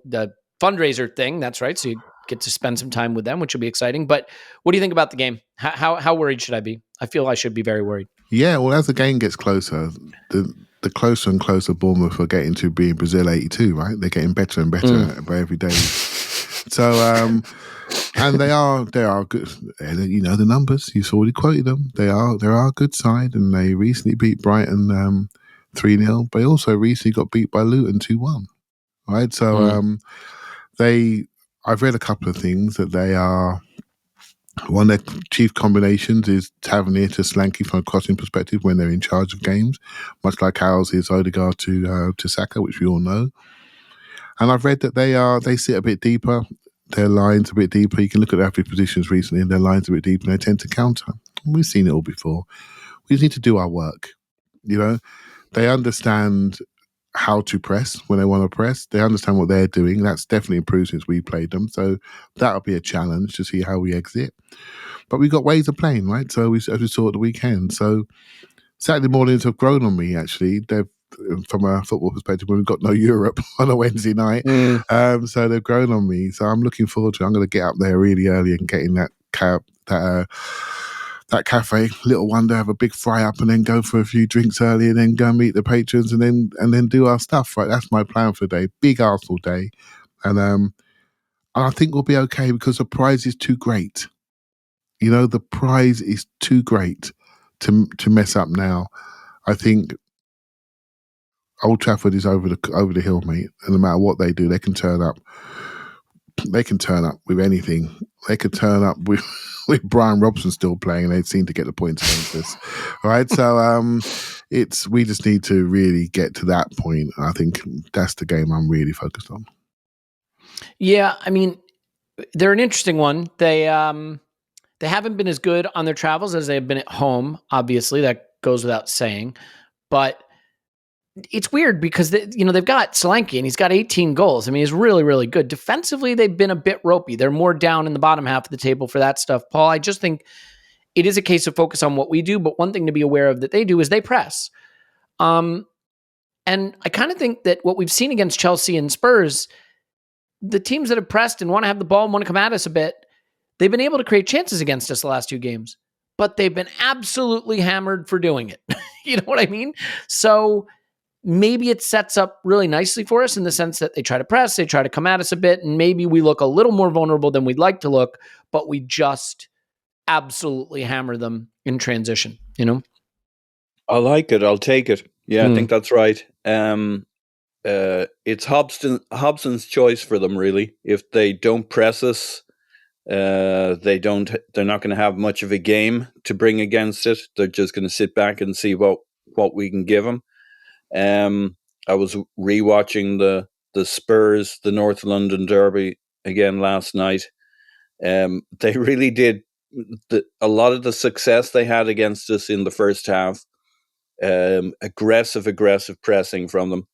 the fundraiser thing. That's right. So you get to spend some time with them, which will be exciting. But what do you think about the game? How worried should I be? I feel I should be very worried. Yeah, well, as the game gets closer, the closer and closer Bournemouth are getting to being Brazil 82, right? They're getting better and better by every day. So, and they are good. The numbers, you've already quoted them. They are a good side, and they recently beat Brighton 3-0. But they also recently got beat by Luton 2-1, right? So I've read a couple of things that they are. One of their chief combinations is Tavernier to Solanke from a crossing perspective when they're in charge of games, much like ours is Odegaard to Saka, which we all know. And I've read that they sit a bit deeper, their lines a bit deeper. You can look at their average positions recently, and their lines a bit deeper, and they tend to counter. We've seen it all before. We just need to do our work. They understand how to press when they want to press. They understand what they're doing. That's definitely improved since we played them. So that'll be a challenge to see how we exit. But we've got ways of playing, right? So as we saw at the weekend. So Saturday mornings have grown on me, actually. from a football perspective when we've got no Europe on a Wednesday night. So they've grown on me. So I'm looking forward to it. I'm going to get up there really early and get in that cafe, Little Wonder, have a big fry up and then go for a few drinks early and then go and meet the patrons and then do our stuff. Right, that's my plan for the day. Big Arsenal day. And I think we'll be okay because the prize is too great. The prize is too great to mess up now. I think Old Trafford is over the hill, mate. And no matter what they do, they can turn up. They can turn up with anything. They could turn up with Brian Robson still playing, and they seem to get the points against us. Right? So we just need to really get to that point. I think that's the game I'm really focused on. Yeah, I mean, they're an interesting one. They haven't been as good on their travels as they've been at home. Obviously, that goes without saying. But it's weird because they've got Solanke and he's got 18 goals. I mean, he's really, really good. Defensively, they've been a bit ropey. They're more down in the bottom half of the table for that stuff. Paul, I just think it is a case of focus on what we do, but one thing to be aware of that they do is they press. And I kind of think that what we've seen against Chelsea and Spurs, the teams that have pressed and want to have the ball and want to come at us a bit, they've been able to create chances against us the last two games, but they've been absolutely hammered for doing it. You know what I mean? So maybe it sets up really nicely for us in the sense that they try to press, they try to come at us a bit, and maybe we look a little more vulnerable than we'd like to look, but we just absolutely hammer them in transition, I like it. I'll take it. Yeah, I think that's right. It's Hobson's choice for them, really. If they don't press us, they're not going to have much of a game to bring against it. They're just going to sit back and see what we can give them. I was rewatching the Spurs, the North London derby again last night. They really did a lot of the success they had against us in the first half. Aggressive pressing from them,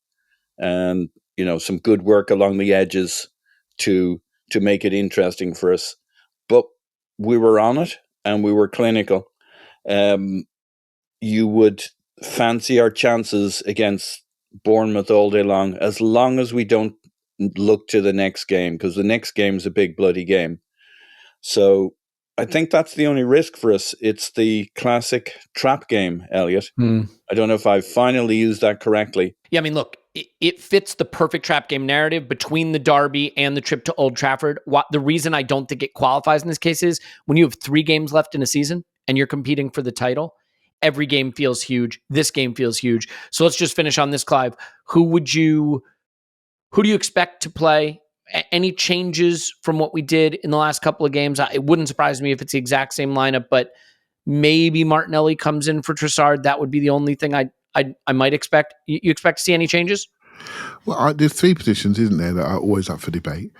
and some good work along the edges to make it interesting for us. But we were on it and we were clinical. You would fancy our chances against Bournemouth all day long as we don't look to the next game, because the next game is a big bloody game. So I think that's the only risk for us. It's the classic trap game, Elliot. I don't know if I've finally used that correctly. Yeah, I mean, look, it fits the perfect trap game narrative between the derby and the trip to Old Trafford. The reason I don't think it qualifies in this case is when you have 3 games left in a season and you're competing for the title, every game feels huge. This game feels huge. So let's just finish on this, Clive. Who do you expect to play? Any changes from what we did in the last couple of games? It wouldn't surprise me if it's the exact same lineup, but maybe Martinelli comes in for Trossard. That would be the only thing I might expect. You expect to see any changes? Well, there's 3 positions, isn't there, that are always up for debate.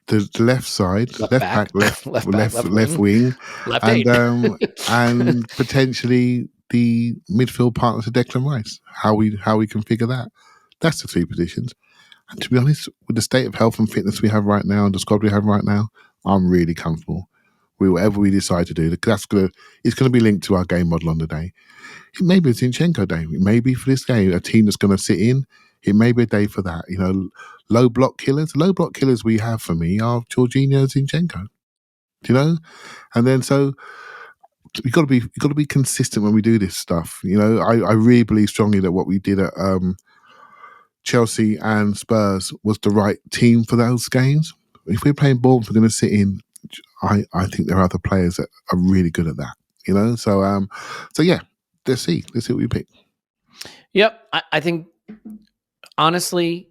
The left side, left back, left wing, left eight. And potentially the midfield partner to Declan Rice. How we configure that. That's the 3 positions. And to be honest, with the state of health and fitness we have right now and the squad we have right now, I'm really comfortable with whatever we decide to do. It's going to be linked to our game model on the day. It may be a Zinchenko day. It may be for this game, a team that's going to sit in. It may be a day for that. Low block killers. Low block killers we have for me are Jorginho and Zinchenko. And then so you've got to be consistent when we do this stuff. I really believe strongly that what we did at Chelsea and Spurs was the right team for those games. If we're playing Bournemouth, we're going to sit in. I think there are other players that are really good at that. So yeah, let's see what we pick. Yep, I think honestly,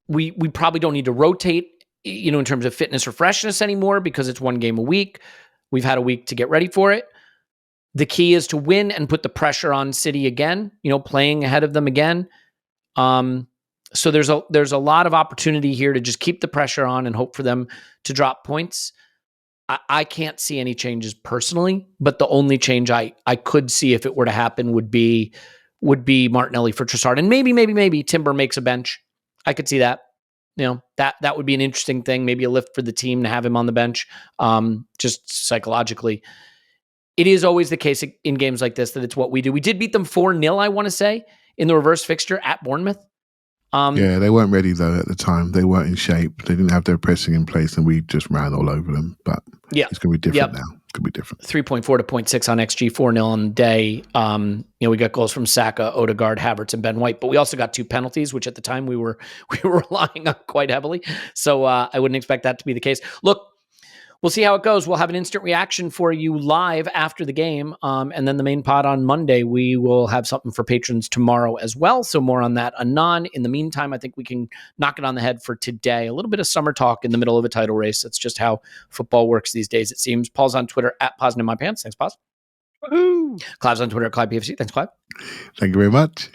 we probably don't need to rotate, in terms of fitness or freshness anymore because it's 1 game a week. We've had a week to get ready for it. The key is to win and put the pressure on City again. Playing ahead of them again. So there's a lot of opportunity here to just keep the pressure on and hope for them to drop points. I can't see any changes personally, but the only change I could see if it were to happen would be Martinelli for Trossard. And maybe Timber makes a bench. I could see that. That would be an interesting thing, maybe a lift for the team to have him on the bench, just psychologically. It is always the case in games like this that it's what we do. We did beat them 4-0, I want to say, in the reverse fixture at Bournemouth. Yeah, they weren't ready though at the time. They weren't in shape. They didn't have their pressing in place, and we just ran all over them. But it's going to be different now. It's going to be different. 3.4 to 0.6 on XG, 4-0 on the day. We got goals from Saka, Odegaard, Havertz, and Ben White, but we also got 2 penalties, which at the time we were relying on quite heavily. So I wouldn't expect that to be the case. Look, we'll see how it goes. We'll have an instant reaction for you live after the game. And then the main pod on Monday, we will have something for patrons tomorrow as well. So more on that anon. In the meantime, I think we can knock it on the head for today. A little bit of summer talk in the middle of a title race. That's just how football works these days, it seems. Paul's on Twitter at PosInMyPants. Thanks, Pos. Woohoo! Clive's on Twitter at ClivePFC. Thanks, Clive. Thank you very much.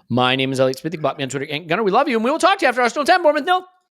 My name is Elliot Smith. You can block me on Twitter. Gunner, we love you, and we will talk to you after Arsenal 10, Bournemouth 0.